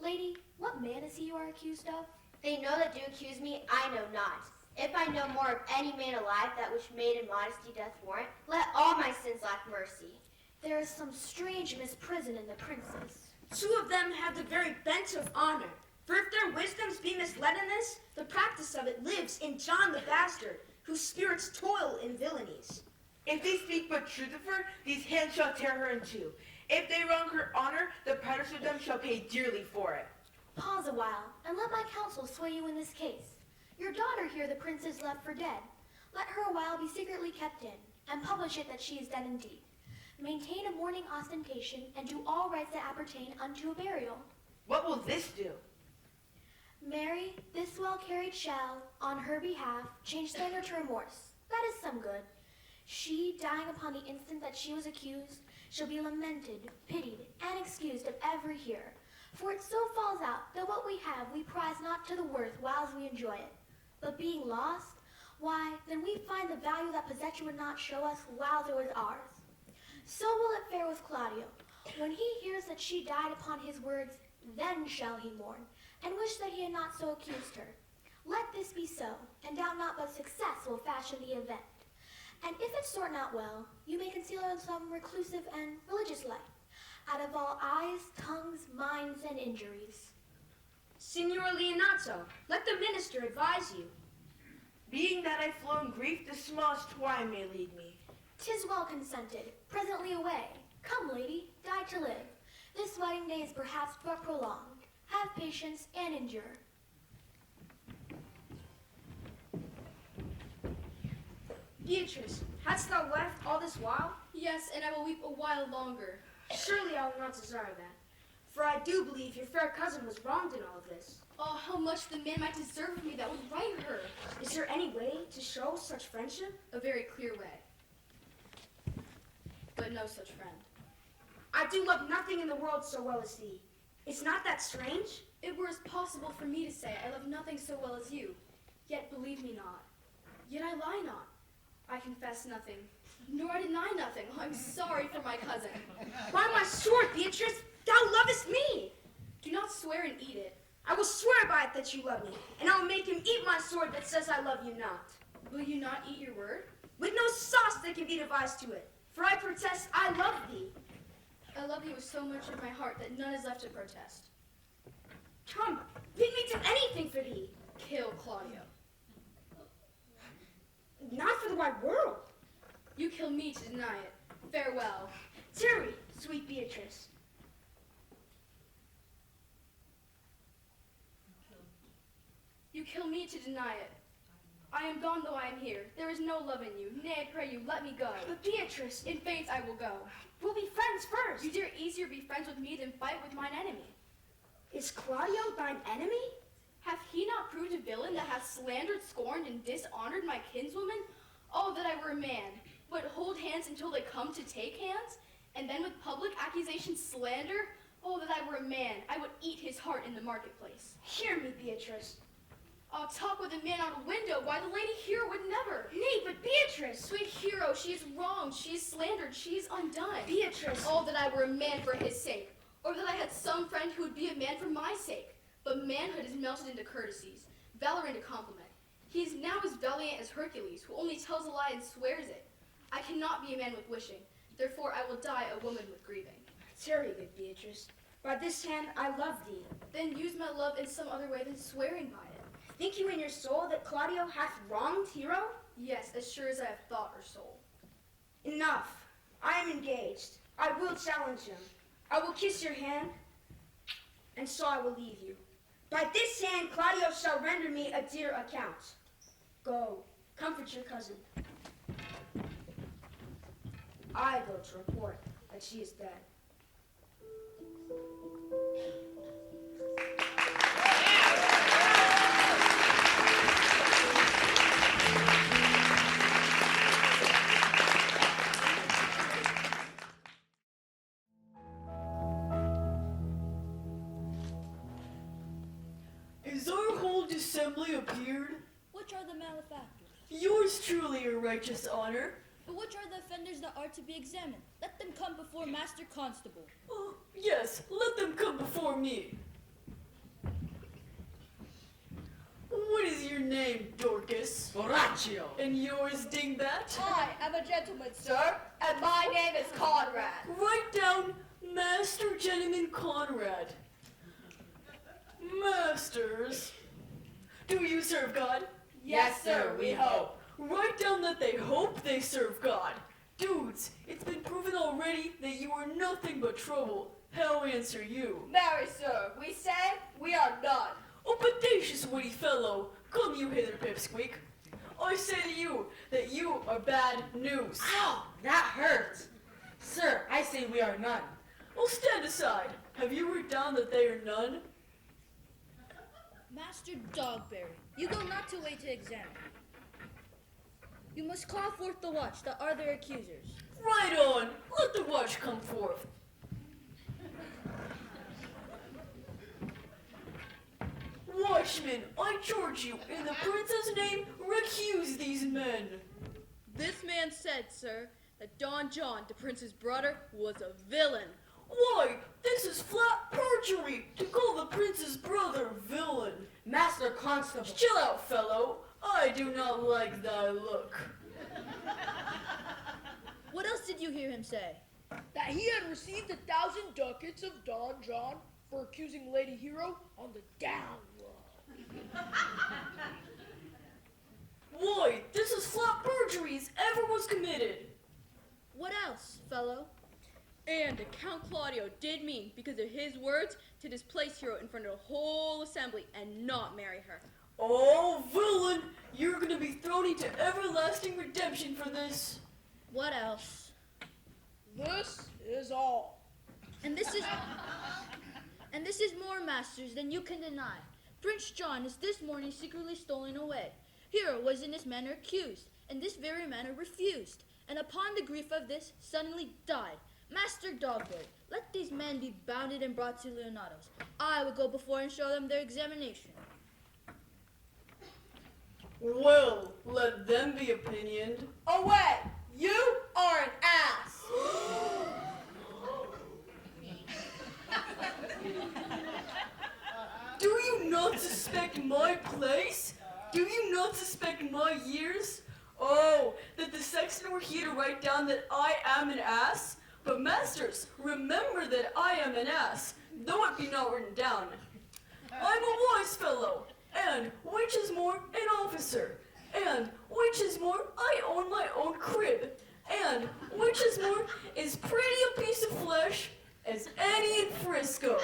Lady, what man is he you are accused of? They know that do accuse me, I know not. If I know more of any man alive that which maiden modesty doth warrant, let all my sins lack mercy. There is some strange misprison in the princes. 2 of them have the very bent of honor. For if their wisdoms be misled in this, the practice of it lives in John the Bastard, whose spirits toil in villainies. If they speak but truth of her, these hands shall tear her in two. If they wrong her honor, the proudest of them shall pay dearly for it. Pause a while, and let my counsel sway you in this case. Your daughter here the princes left for dead. Let her a while be secretly kept in, and publish it that she is dead indeed. Maintain a mourning ostentation, and do all rites that appertain unto a burial. What will this do? Mary, this well carried shall, on her behalf, change slander to remorse. That is some good. She, dying upon the instant that she was accused, shall be lamented, pitied, and excused of every hearer. For it so falls out that what we have we prize not to the worth whiles we enjoy it. But being lost, why, then we find the value that possession would not show us whiles it was ours. So will it fare with Claudio. When he hears that she died upon his words, then shall he mourn, and wish that he had not so accused her. Let this be so, and doubt not but success will fashion the event. And if it sort not well, you may conceal her in some reclusive and religious life, out of all eyes, tongues, minds, and injuries. Signor Leonazzo, let the minister advise you. Being that I flow in grief, the smallest twine may lead me. 'Tis well consented. Presently away. Come, lady, die to live. This wedding day is perhaps but prolonged. Have patience and endure. Beatrice, hadst thou wept all this while? Yes, and I will weep a while longer. Surely I will not desire that. For I do believe your fair cousin was wronged in all of this. Oh, how much the man might deserve of me that would right her. Is there any way to show such friendship? A very clear way. But no such friend. I do love nothing in the world so well as thee. Is not that strange? It were as possible for me to say I love nothing so well as you. Yet believe me not. Yet I lie not. I confess nothing, nor I deny nothing. Oh, I'm sorry for my cousin. By my sword, Beatrice, thou lovest me. Do not swear and eat it. I will swear by it that you love me, and I will make him eat my sword that says I love you not. Will you not eat your word? With no sauce that can be devised to it, for I protest I love thee. I love you with so much of my heart that none is left to protest. Come, bid me do anything for thee. Kill Claudio. Not for the wide world. You kill me to deny it. Farewell. Tarry, sweet Beatrice. You kill me to deny it. I am gone though I am here. There is no love in you. Nay, I pray you, let me go. But Beatrice, In faith I will go. we'll be friends first. You dare easier be friends with me than fight with mine enemy. Is Claudio thine enemy? Hath he not proved a villain that hath slandered, scorned, and dishonored my kinswoman? Oh, that I were a man, would hold hands until they come to take hands, and then with public accusation slander? Oh, that I were a man, I would eat his heart in the marketplace. Hear me, Beatrice. I'll talk with a man out a window, why the lady hero would never. Nay, but Beatrice. Sweet hero, she is wronged, she is slandered, she is undone. Beatrice. Oh, that I were a man for his sake, or that I had some friend who would be a man for my sake. But manhood is melted into courtesies, valor into compliment. He is now as valiant as Hercules, who only tells a lie and swears it. I cannot be a man with wishing, therefore I will die a woman with grieving. Tarry, good Beatrice. By this hand I love thee. Then use my love in some other way than swearing by it. Think you in your soul that Claudio hath wronged Hero? Yes, as sure as I have thought or soul. Enough. I am engaged. I will challenge him. I will kiss your hand, and so I will leave you. By this hand, Claudio shall render me a dear account. Go, comfort your cousin. I go to report that she is dead. Is our whole assembly appeared? Which are the malefactors? Yours truly, your righteous honor. But which are the offenders that are to be examined? Let them come before Master Constable. Oh, yes, let them come before me. What is your name, Dorcas? Borraccio. And yours, Dingbat? I am a gentleman, sir, and my name is Conrad. Write down Master Gentleman Conrad. Masters, do you serve God? Yes, sir, we hope. Write down that they hope they serve God. Dudes, it's been proven already that you are nothing but trouble. How answer you? Marry, sir, we say we are none. Oh, bodacious witty fellow, come you hither, Pipsqueak. I say to you that you are bad news. Ow, that hurts. Sir, I say we are none. Well, stand aside. Have you written down that they are none? Master Dogberry, you go not to wait to examine. You must call forth the watch that are their accusers. Right on. Let the watch come forth. Watchman, I charge you, in the prince's name, recuse these men. This man said, sir, that Don John, the prince's brother, was a villain. Why, this is flat perjury to call the prince's brother villain. Master Constable. Chill out, fellow. I do not like thy look. What else did you hear him say? That he had received 1,000 ducats of Don John for accusing Lady Hero on the down low. Why, this is flat perjury as ever was committed. What else, fellow? And Count Claudio did mean, because of his words, to displace Hero in front of the whole assembly and not marry her. Oh, villain! You're gonna be thrown into everlasting redemption for this. What else? This is all. And this is more, masters, than you can deny. Prince John is this morning secretly stolen away. Hero was in this manner accused, and this very manner refused, and upon the grief of this suddenly died. Master Dogberry, let these men be bounded and brought to Leonato's. I will go before and show them their examination. Well, let them be opinioned. Away! You are an ass! Do you not suspect my place? Do you not suspect my years? Oh, that the sexton were here to write down that I am an ass? But masters, remember that I am an ass, though it be not written down. I'm a wise fellow, and which is more, an officer, and which is more, I own my own crib, and which is more, is pretty a piece of flesh as any in Frisco.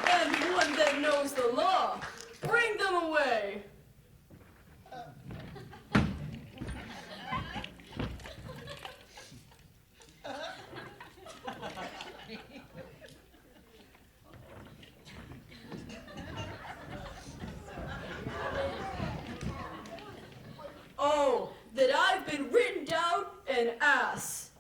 And one that knows the law. Bring them away. Oh, that I've been written down an ass.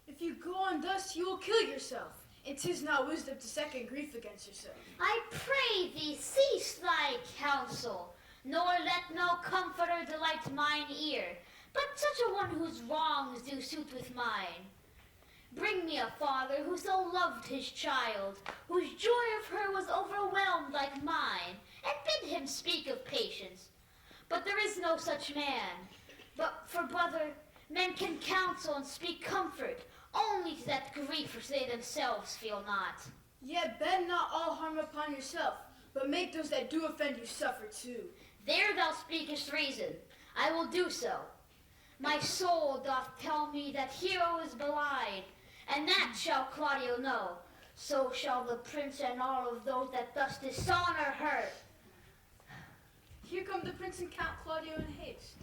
If you go on thus, you will kill yourself. It is not wisdom to second grief against yourself. I pray thee cease thy counsel. nor let no comforter delight mine ear, but such a one whose wrongs do suit with mine. Bring me a father who so loved his child, whose joy of her was overwhelmed like mine, and bid him speak of patience. But there is no such man. But for brother, men can counsel and speak comfort, only to that grief which they themselves feel not. Yet bend not all harm upon yourself, but make those that do offend you suffer too. There thou speakest reason. I will do so. My soul doth tell me that Hero is belied, and that shall Claudio know. So shall the prince and all of those that thus dishonor her. Here come the prince and Count Claudio in haste.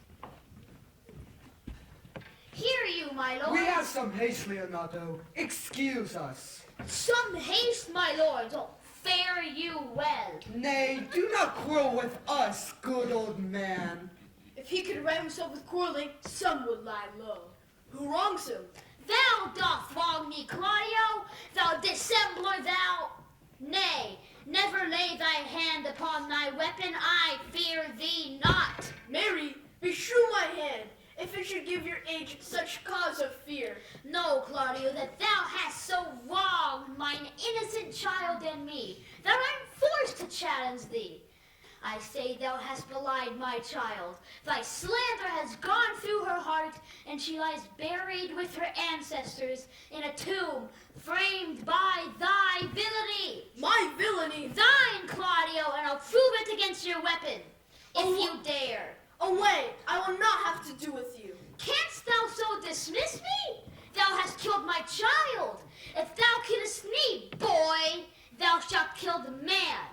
Hear you, my lord. We have some haste, Leonardo. Excuse us. Some haste, my lord. Oh, fare you well. Nay, do not quarrel with us, good old man. If he could right himself with quarreling, some would lie low. Who wrongs him? Thou doth wrong me, Claudio, thou dissembler, thou. Nay, never lay thy hand upon thy weapon, I fear thee not. Mary, beshrew my hand, if it should give your age such cause of fear. No, Claudio, that thou hast so wronged mine innocent child and me, that I am forced to challenge thee. I say thou hast belied my child. Thy slander has gone through her heart, and she lies buried with her ancestors in a tomb framed by thy villainy. My villainy? Thine, Claudio, and I'll prove it against your weapon, if you dare. Away! I will not have to do with you. Canst thou so dismiss me? Thou hast killed my child. If thou killest me, boy, thou shalt kill the man.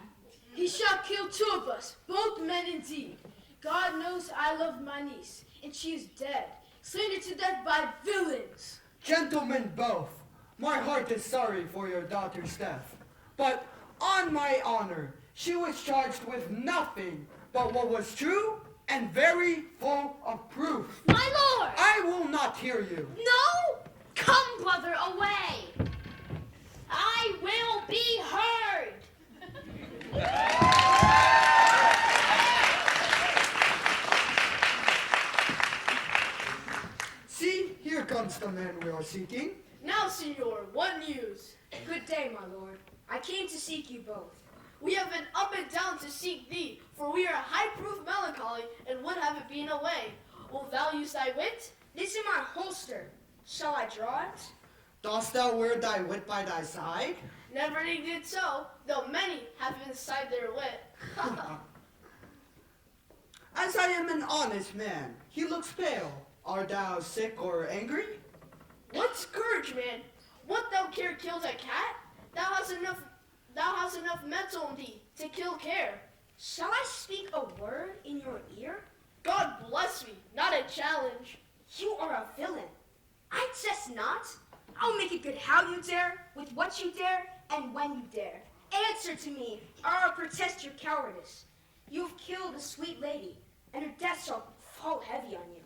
He shall kill two of us, both men indeed. God knows I love my niece, and she is dead, slain to death by villains. Gentlemen both, my heart is sorry for your daughter's death. But on my honor, she was charged with nothing but what was true and very full of proof. My lord! I will not hear you. No? Come, brother, away. I will be heard. See, here comes the man we are seeking. Now, senor, what news? Good day, my lord. I came to seek you both. We have been up and down to seek thee, for we are high-proof melancholy, and would have it been away. Wilt thou use thy wit? This in my holster. Shall I draw it? Dost thou wear thy wit by thy side? Never any did so, though many have inside their wit. As I am an honest man, he looks pale. Art thou sick or angry? What's courage, man? What thou care kills a cat? Thou hast enough metal in thee to kill care. Shall I speak a word in your ear? God bless me, not a challenge. You are a villain. I jest not. I'll make it good how you dare, with what you dare, and when you dare. Answer to me, or I'll protest your cowardice. You have killed a sweet lady, and her death shall fall heavy on you.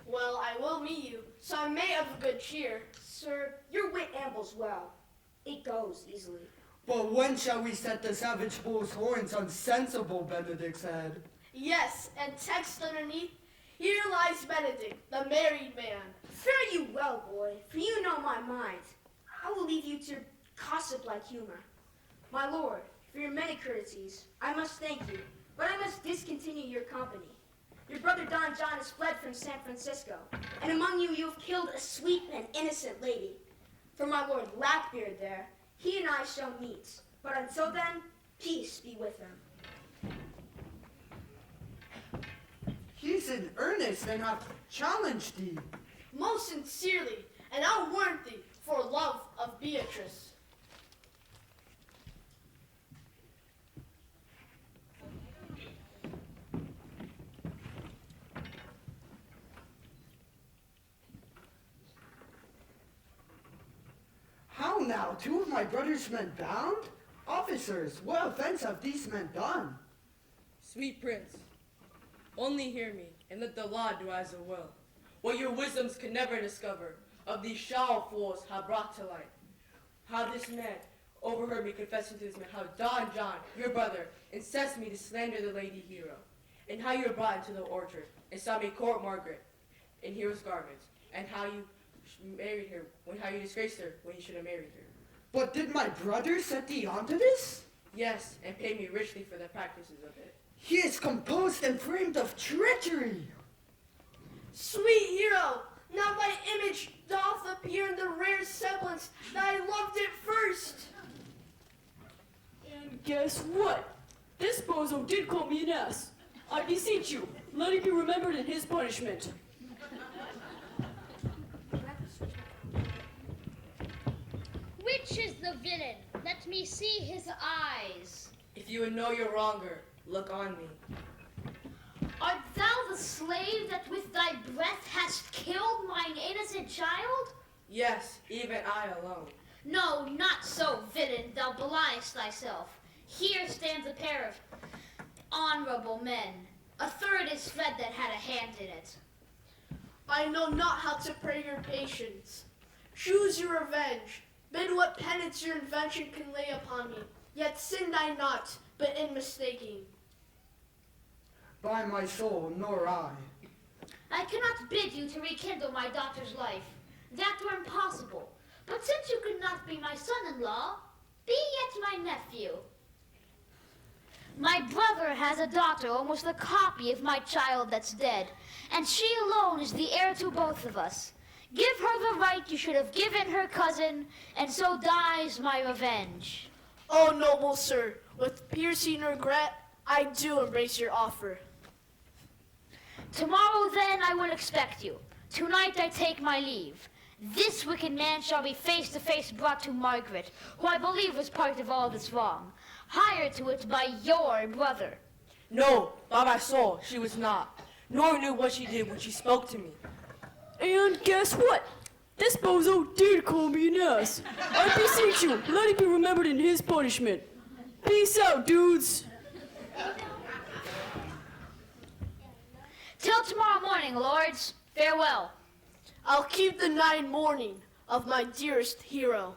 Well, I will meet you, so I may have a good cheer. Sir, your wit ambles well. It goes easily. But when shall we set the savage bull's horns on sensible Benedict's head? Yes, and text underneath, here lies Benedict, the married man. Fare you well, boy, for you know my mind. I will leave you to gossip-like humor. My lord, for your many courtesies, I must thank you, but I must discontinue your company. Your brother Don John has fled from San Francisco, and among you have killed a sweet and innocent lady. For my lord Blackbeard there, he and I shall meet, but until then, peace be with him. He's in earnest and hath challenged thee. Most sincerely, and I'll warrant thee for love of Beatrice. How now, two of my brother's men bound? Officers, what offense have these men done? Sweet prince, only hear me, and let the law do as it will. What your wisdoms could never discover, of these shallow fools have brought to light. How this man overheard me confessing to this man how Don John, your brother, incensed me to slander the lady Hero. and how you were brought into the orchard, and saw me court Margaret in hero's garments, and how you married her, how you disgraced her when you should have married her. But did my brother set thee onto this? Yes, and paid me richly for the practices of it. He is composed and framed of treachery. Sweet hero, now thy image doth appear in the rare semblance that I loved it first. And guess what? This bozo did call me an ass. I beseech you, let it be remembered in his punishment. Which is the villain? Let me see his eyes. If you would know your wronger, look on me. Art thou the slave that with thy breath hast killed mine innocent child? Yes, even I alone. No, not so, villain, thou beliest thyself. Here stands a pair of honorable men. A third is fled that had a hand in it. I know not how to pray your patience. Choose your revenge. Bid what penance your invention can lay upon me. Yet sinned I not, but in mistaking. By my soul, nor I. I cannot bid you to rekindle my daughter's life. That were impossible. But since you could not be my son-in-law, be yet my nephew. My brother has a daughter almost a copy of my child that's dead, and she alone is the heir to both of us. Give her the right you should have given her cousin, and so dies my revenge. Oh, noble sir, with piercing regret, I do embrace your offer. Tomorrow then I will expect you. Tonight I take my leave. This wicked man shall be face to face brought to Margaret, who I believe was part of all this wrong, hired to it by your brother. No, by my soul, she was not, nor knew what she did when she spoke to me. And guess what? This bozo did call me an ass. I beseech you, let it be remembered in his punishment. Peace out, dudes. Till tomorrow morning, lords. Farewell. I'll keep the night mourning of my dearest hero.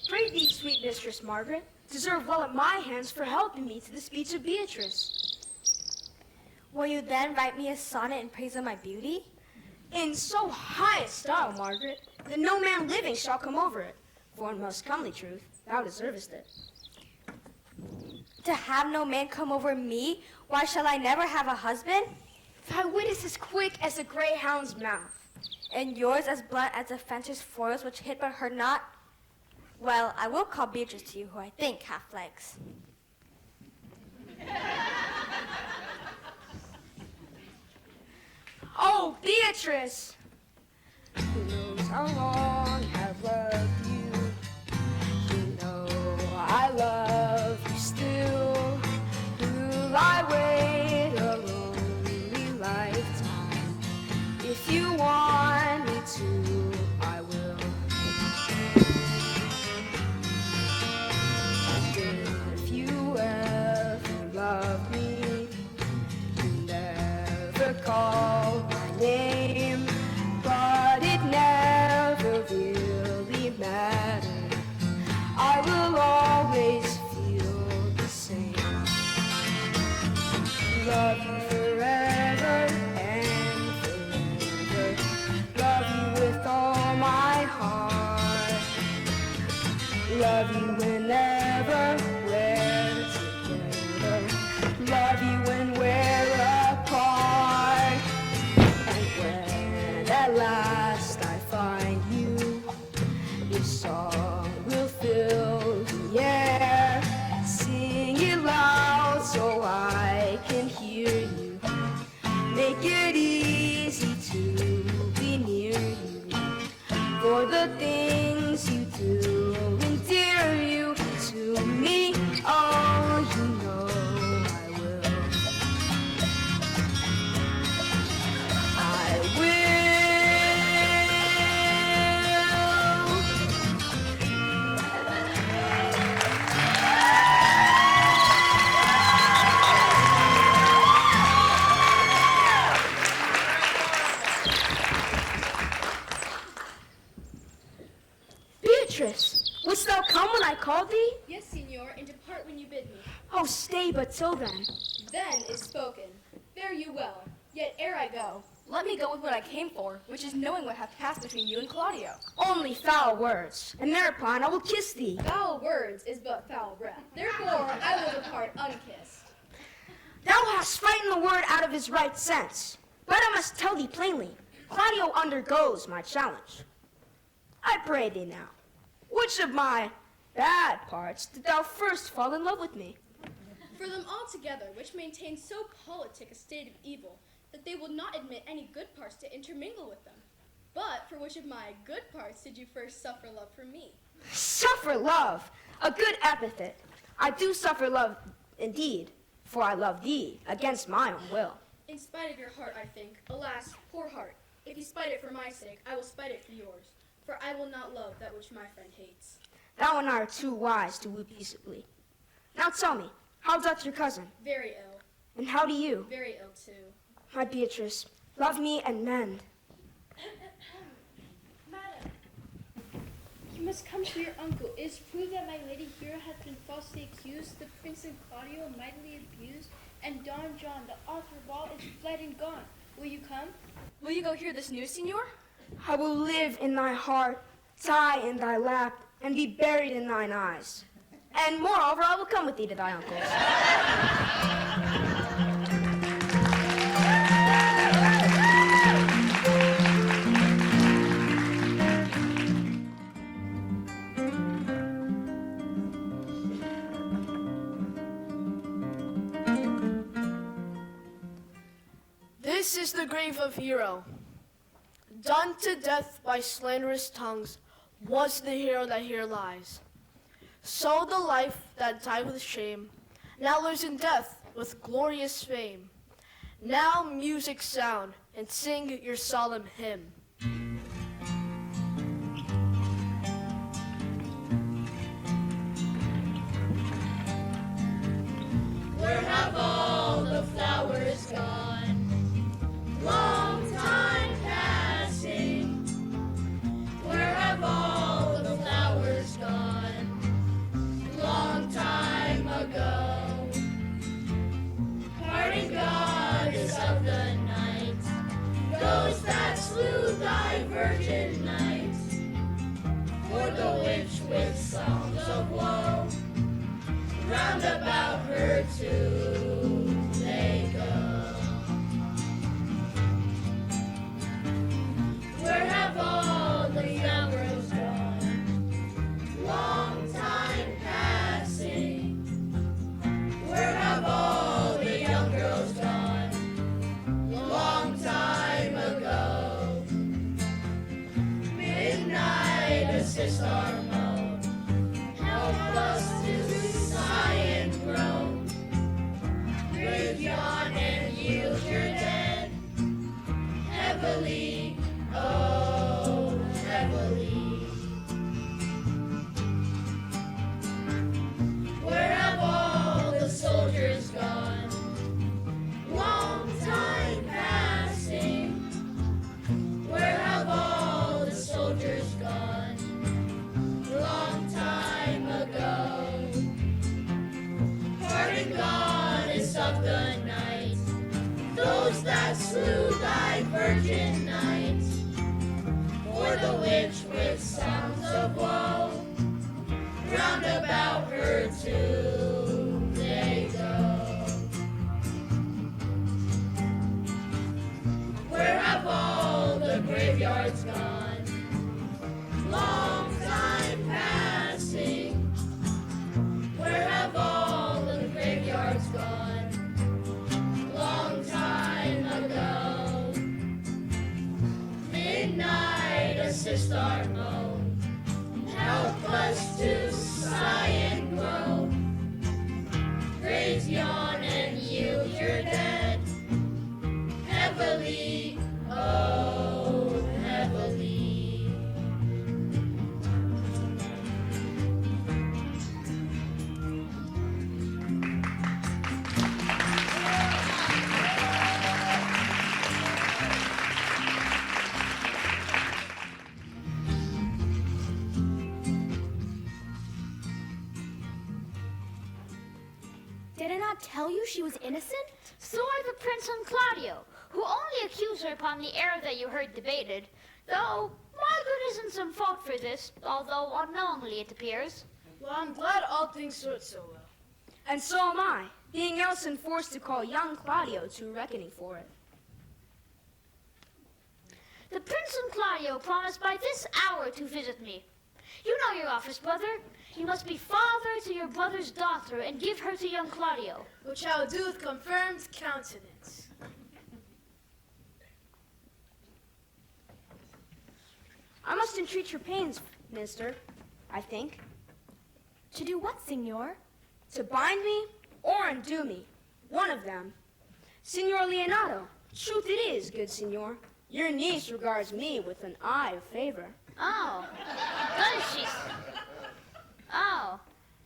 Pray thee, sweet Mistress Margaret, deserve well at my hands for helping me to the speech of Beatrice. Will you then write me a sonnet in praise of my beauty? In so high a style, Margaret, that no man living shall come over it. For in most comely truth, thou deservest it. To have no man come over me, why shall I never have a husband? Thy wit is as quick as a greyhound's mouth. And yours as blunt as a fencer's foils which hit but hurt not? Well, I will call Beatrice to you, who I think hath legs. Oh, Beatrice! Who knows how long I've loved you? You know I love you still. Will I wait a lonely lifetime? If you want me to, I will. And if you ever love me, you never call my name, but it never really matters. Love you whenever we're together. Love you when we're apart. And when at last I find you, this song will fill the air. Sing it loud so I can hear you. Make it easy to be near you. For the things you do endear you to me. Oh, you know I will. I will. Beatrice, wouldst thou come when I called thee? Yes, Signor, and depart when you bid me. Oh, stay but till then. Then is spoken. Fare you well. Yet ere I go, let me go with what I came for, which is knowing what hath passed between you and Claudio. Only foul words, and thereupon I will kiss thee. Foul words is but foul breath. Therefore I will depart unkissed. Thou hast frightened the word out of his right sense. But I must tell thee plainly, Claudio undergoes my challenge. I pray thee now, which of my bad parts did thou first fall in love with me? For them all together, which maintain so politic a state of evil, that they will not admit any good parts to intermingle with them. But for which of my good parts did you first suffer love from me? Suffer love, a good epithet. I do suffer love indeed, for I love thee against my own will. In spite of your heart, I think. Alas, poor heart. If you spite it for my sake, I will spite it for yours. For I will not love that which my friend hates. Thou and I are too wise to woo peaceably. Now tell me, how doth your cousin? Very ill. And how do you? Very ill too. My Beatrice, love me and mend. Madam, you must come to your uncle. It is proved that my lady here hath been falsely accused, the prince and Claudio mightily abused, and Don John, the author of all, is fled and gone. Will you come? Will you go hear this news, Signor? I will live in thy heart, die in thy lap, and be buried in thine eyes. And moreover, I will come with thee to thy uncle's. This is the grave of Hero. Done to death by slanderous tongues was the hero that here lies. So the life that died with shame now lives in death with glorious fame. Now music sound and sing your solemn hymn. Where have all the flowers gone? Long time passing. Where have all the flowers gone? Long time ago. Parting goddess of the night, ghost that slew thy virgin night. For the witch with songs of woe, round about her tomb they go. Where have all the flowers gone? Long time passing. Where have all the young girls gone? Long time ago. Midnight assist our moan. Help us to sigh and groan. where to they go? Where have all the graveyards gone? Long time passing. Where have all the graveyards gone? Long time ago. Midnight assist our moan. Help us to sigh and groan. Graves yawn and yield your dead. Heavily, oh, heavily. Did I not tell you she was innocent? So are the Prince and Claudio, who only accuse her upon the error that you heard debated, though Margaret isn't some fault for this, although unknowingly it appears. Well, I'm glad all things stood so well. And so am I, being else enforced to call young Claudio to a reckoning for it. The Prince and Claudio promised by this hour to visit me. You know your office, brother. You must be father to your brother's daughter and give her to young Claudio. Which I will do with confirmed countenance. I must entreat your pains, minister, I think. To do what, Signor? To bind me or undo me. One of them. Signor Leonardo, truth it is, good signor. Your niece regards me with an eye of favor. Oh, does she? Oh,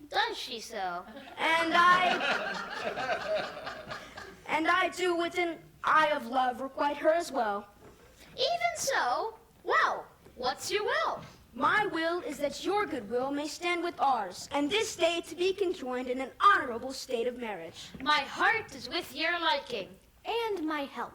does she so? And I do with an eye of love requite her as well. Even so? Well, what's your will? My will is that your goodwill may stand with ours, and this day to be conjoined in an honorable state of marriage. My heart is with your liking. And my help.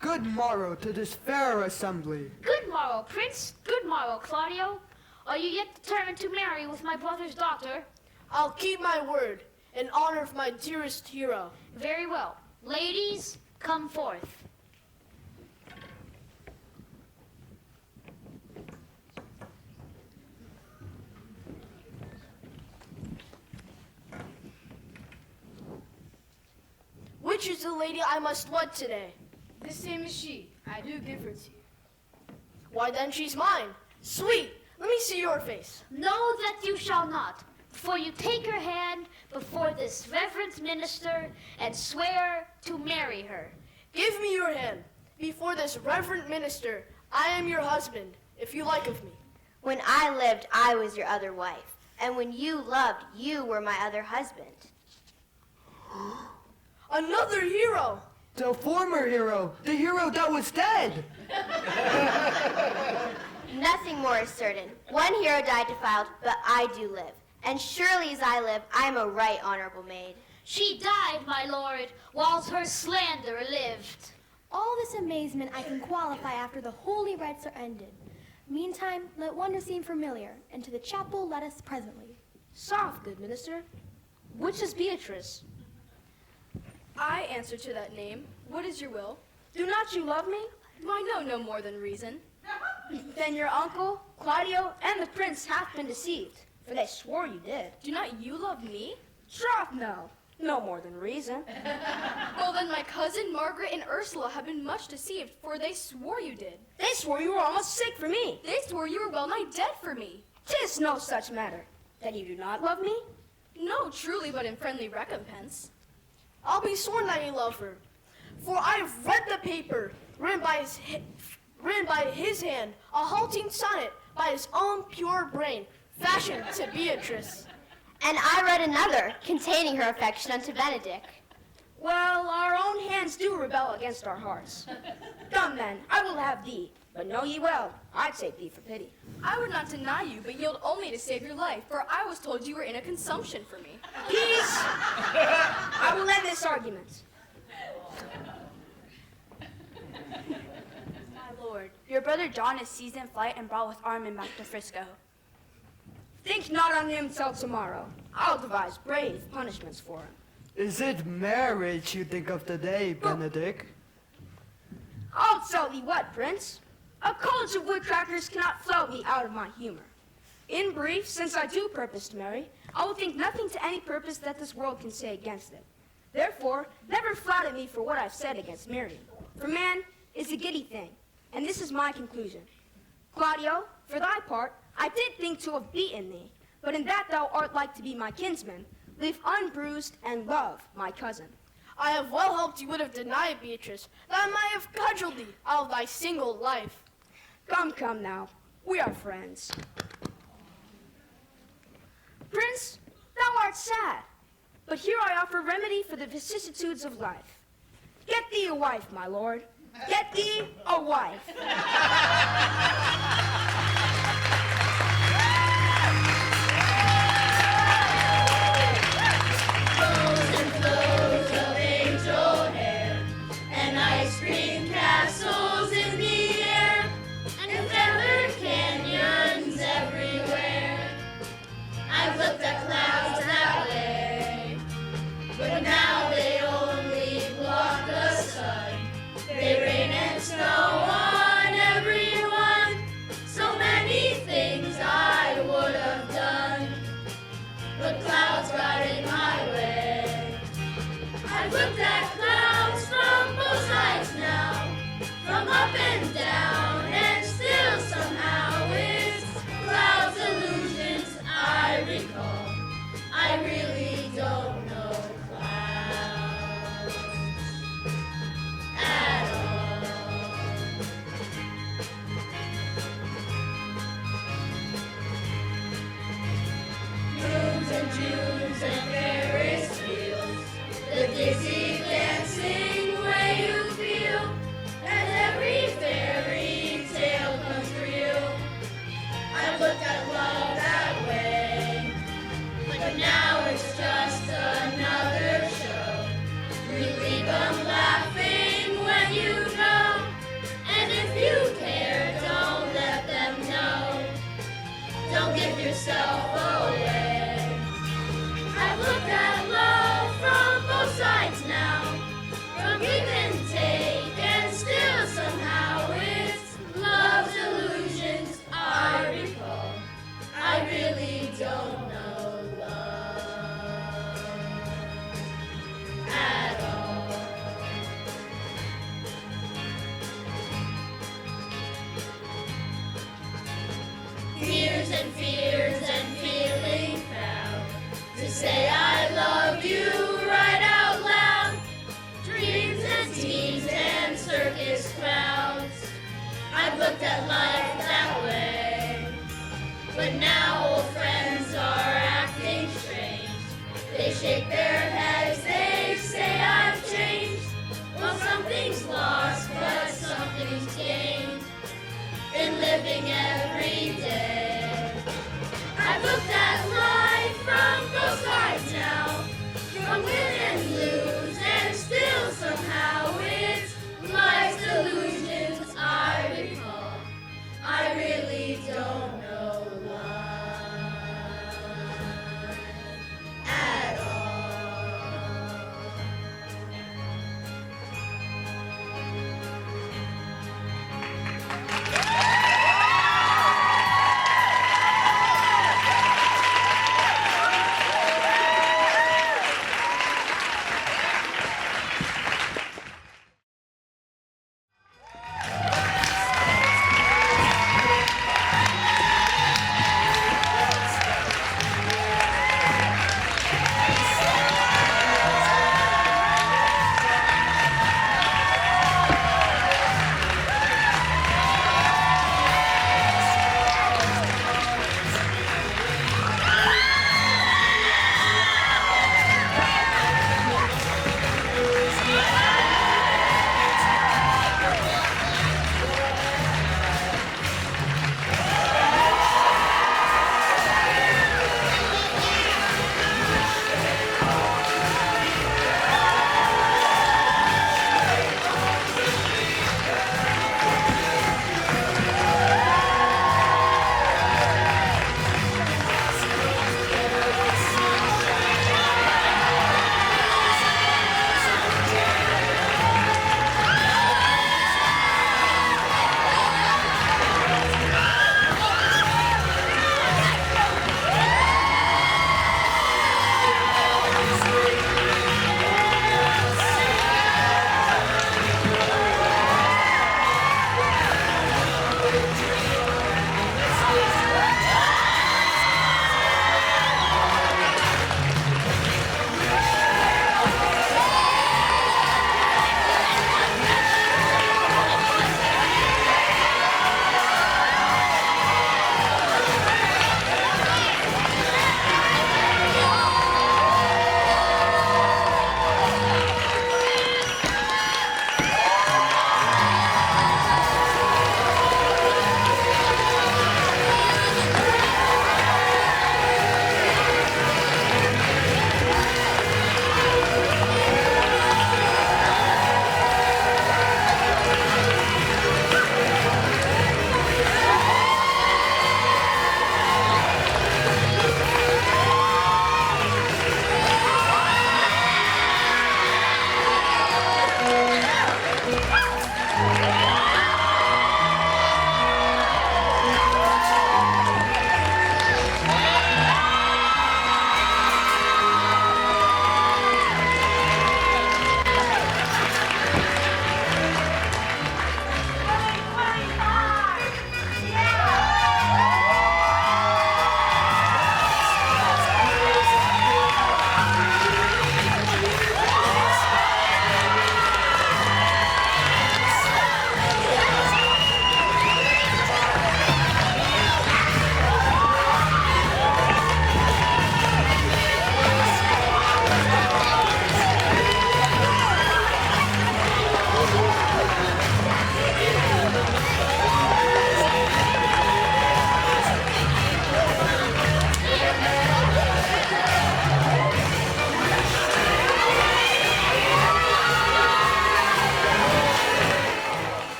Good morrow to this fair assembly. Good morrow, Prince. Good morrow, Claudio. Are you yet determined to marry with my brother's daughter? I'll keep my word in honor of my dearest hero. Very well. Ladies, come forth. Which is the lady I must wed today? The same as she. I do give her to you. Why then she's mine. Sweet, let me see your face. Know that you shall not, before you take her hand before this reverend minister and swear to marry her. Give me your hand. Before this reverend minister, I am your husband, if you like of me. When I lived, I was your other wife. And when you loved, you were my other husband. Another hero! The former hero, the hero that was dead. Nothing more is certain. One hero died defiled, but I do live. And surely as I live, I am a right honorable maid. She died, my lord, whilst her slander lived. All this amazement I can qualify after the holy rites are ended. Meantime, let wonder seem familiar, and to the chapel let us presently. Soft, good minister. Which is Beatrice? I answer to that name. What is your will? Do not you love me? Do I know no more than reason? Then your uncle, Claudio, and the prince have been deceived, for they swore you did. Do not you love me? Troth, no. No more than reason. Well, then my cousin Margaret and Ursula have been much deceived, for they swore you did. They swore you were almost sick for me. They swore you were well nigh dead for me. 'Tis no such matter. Then you do not love me? No, truly, but in friendly recompense. I'll be sworn that I love her. For I have read the paper, written by his hand, a halting sonnet by his own pure brain, fashioned to Beatrice. And I read another, containing her affection unto Benedict. Well, our own hands do rebel against our hearts. Come then, I will have thee. But know ye well, I'd take thee for pity. I would not deny you, but yield only to save your life, for I was told you were in a consumption for me. Peace! I will end this argument. My lord, your brother John is seized in flight and brought with Armin back to Frisco. Think not on him till tomorrow. I'll devise brave punishments for him. Is it marriage you think of today, Benedict? I'll tell thee what, Prince. A college of woodcrackers cannot float me out of my humor. In brief, since I do purpose to marry, I will think nothing to any purpose that this world can say against it. Therefore, never flatter me for what I've said against Miriam. For man is a giddy thing, and this is my conclusion. Claudio, for thy part, I did think to have beaten thee, but in that thou art like to be my kinsman, live unbruised and love my cousin. I have well hoped you would have denied Beatrice, that I might have cudgeled thee out of thy single life. Come now, we are friends. Prince, thou art sad, but here I offer remedy for the vicissitudes of life. Get thee a wife, my lord. Get thee a wife. Flows and flows of angel hair, and ice cream castles in the air, and feather canyons everywhere. I've looked at clouds that way, but now they only block the sun. They rain and snow on everyone. So many things I would have done, but clouds got in my way. I've looked at clouds from both sides now, from up and down, and still somehow it's clouds' illusions I recall. I really don't know clouds at all. Moons and Junes and Ferris wheels, the dizzy dancing way you feel, and every fairy tale comes real. I've looked at love that way, but now it's just another show. You leave them laughing when you know, and if you care, don't let them know. Don't give yourself away. I've looked at love from both sides now, from give and take, and still somehow it's love's illusions I recall. I really don't know love at all. Fears and feeling proud to say I love you right out loud. Dreams and teens and circus crowds. I've looked at life that way, but now old friends are acting strange. They shake their heads, they say I've changed. Well, something's lost, but something's gained in living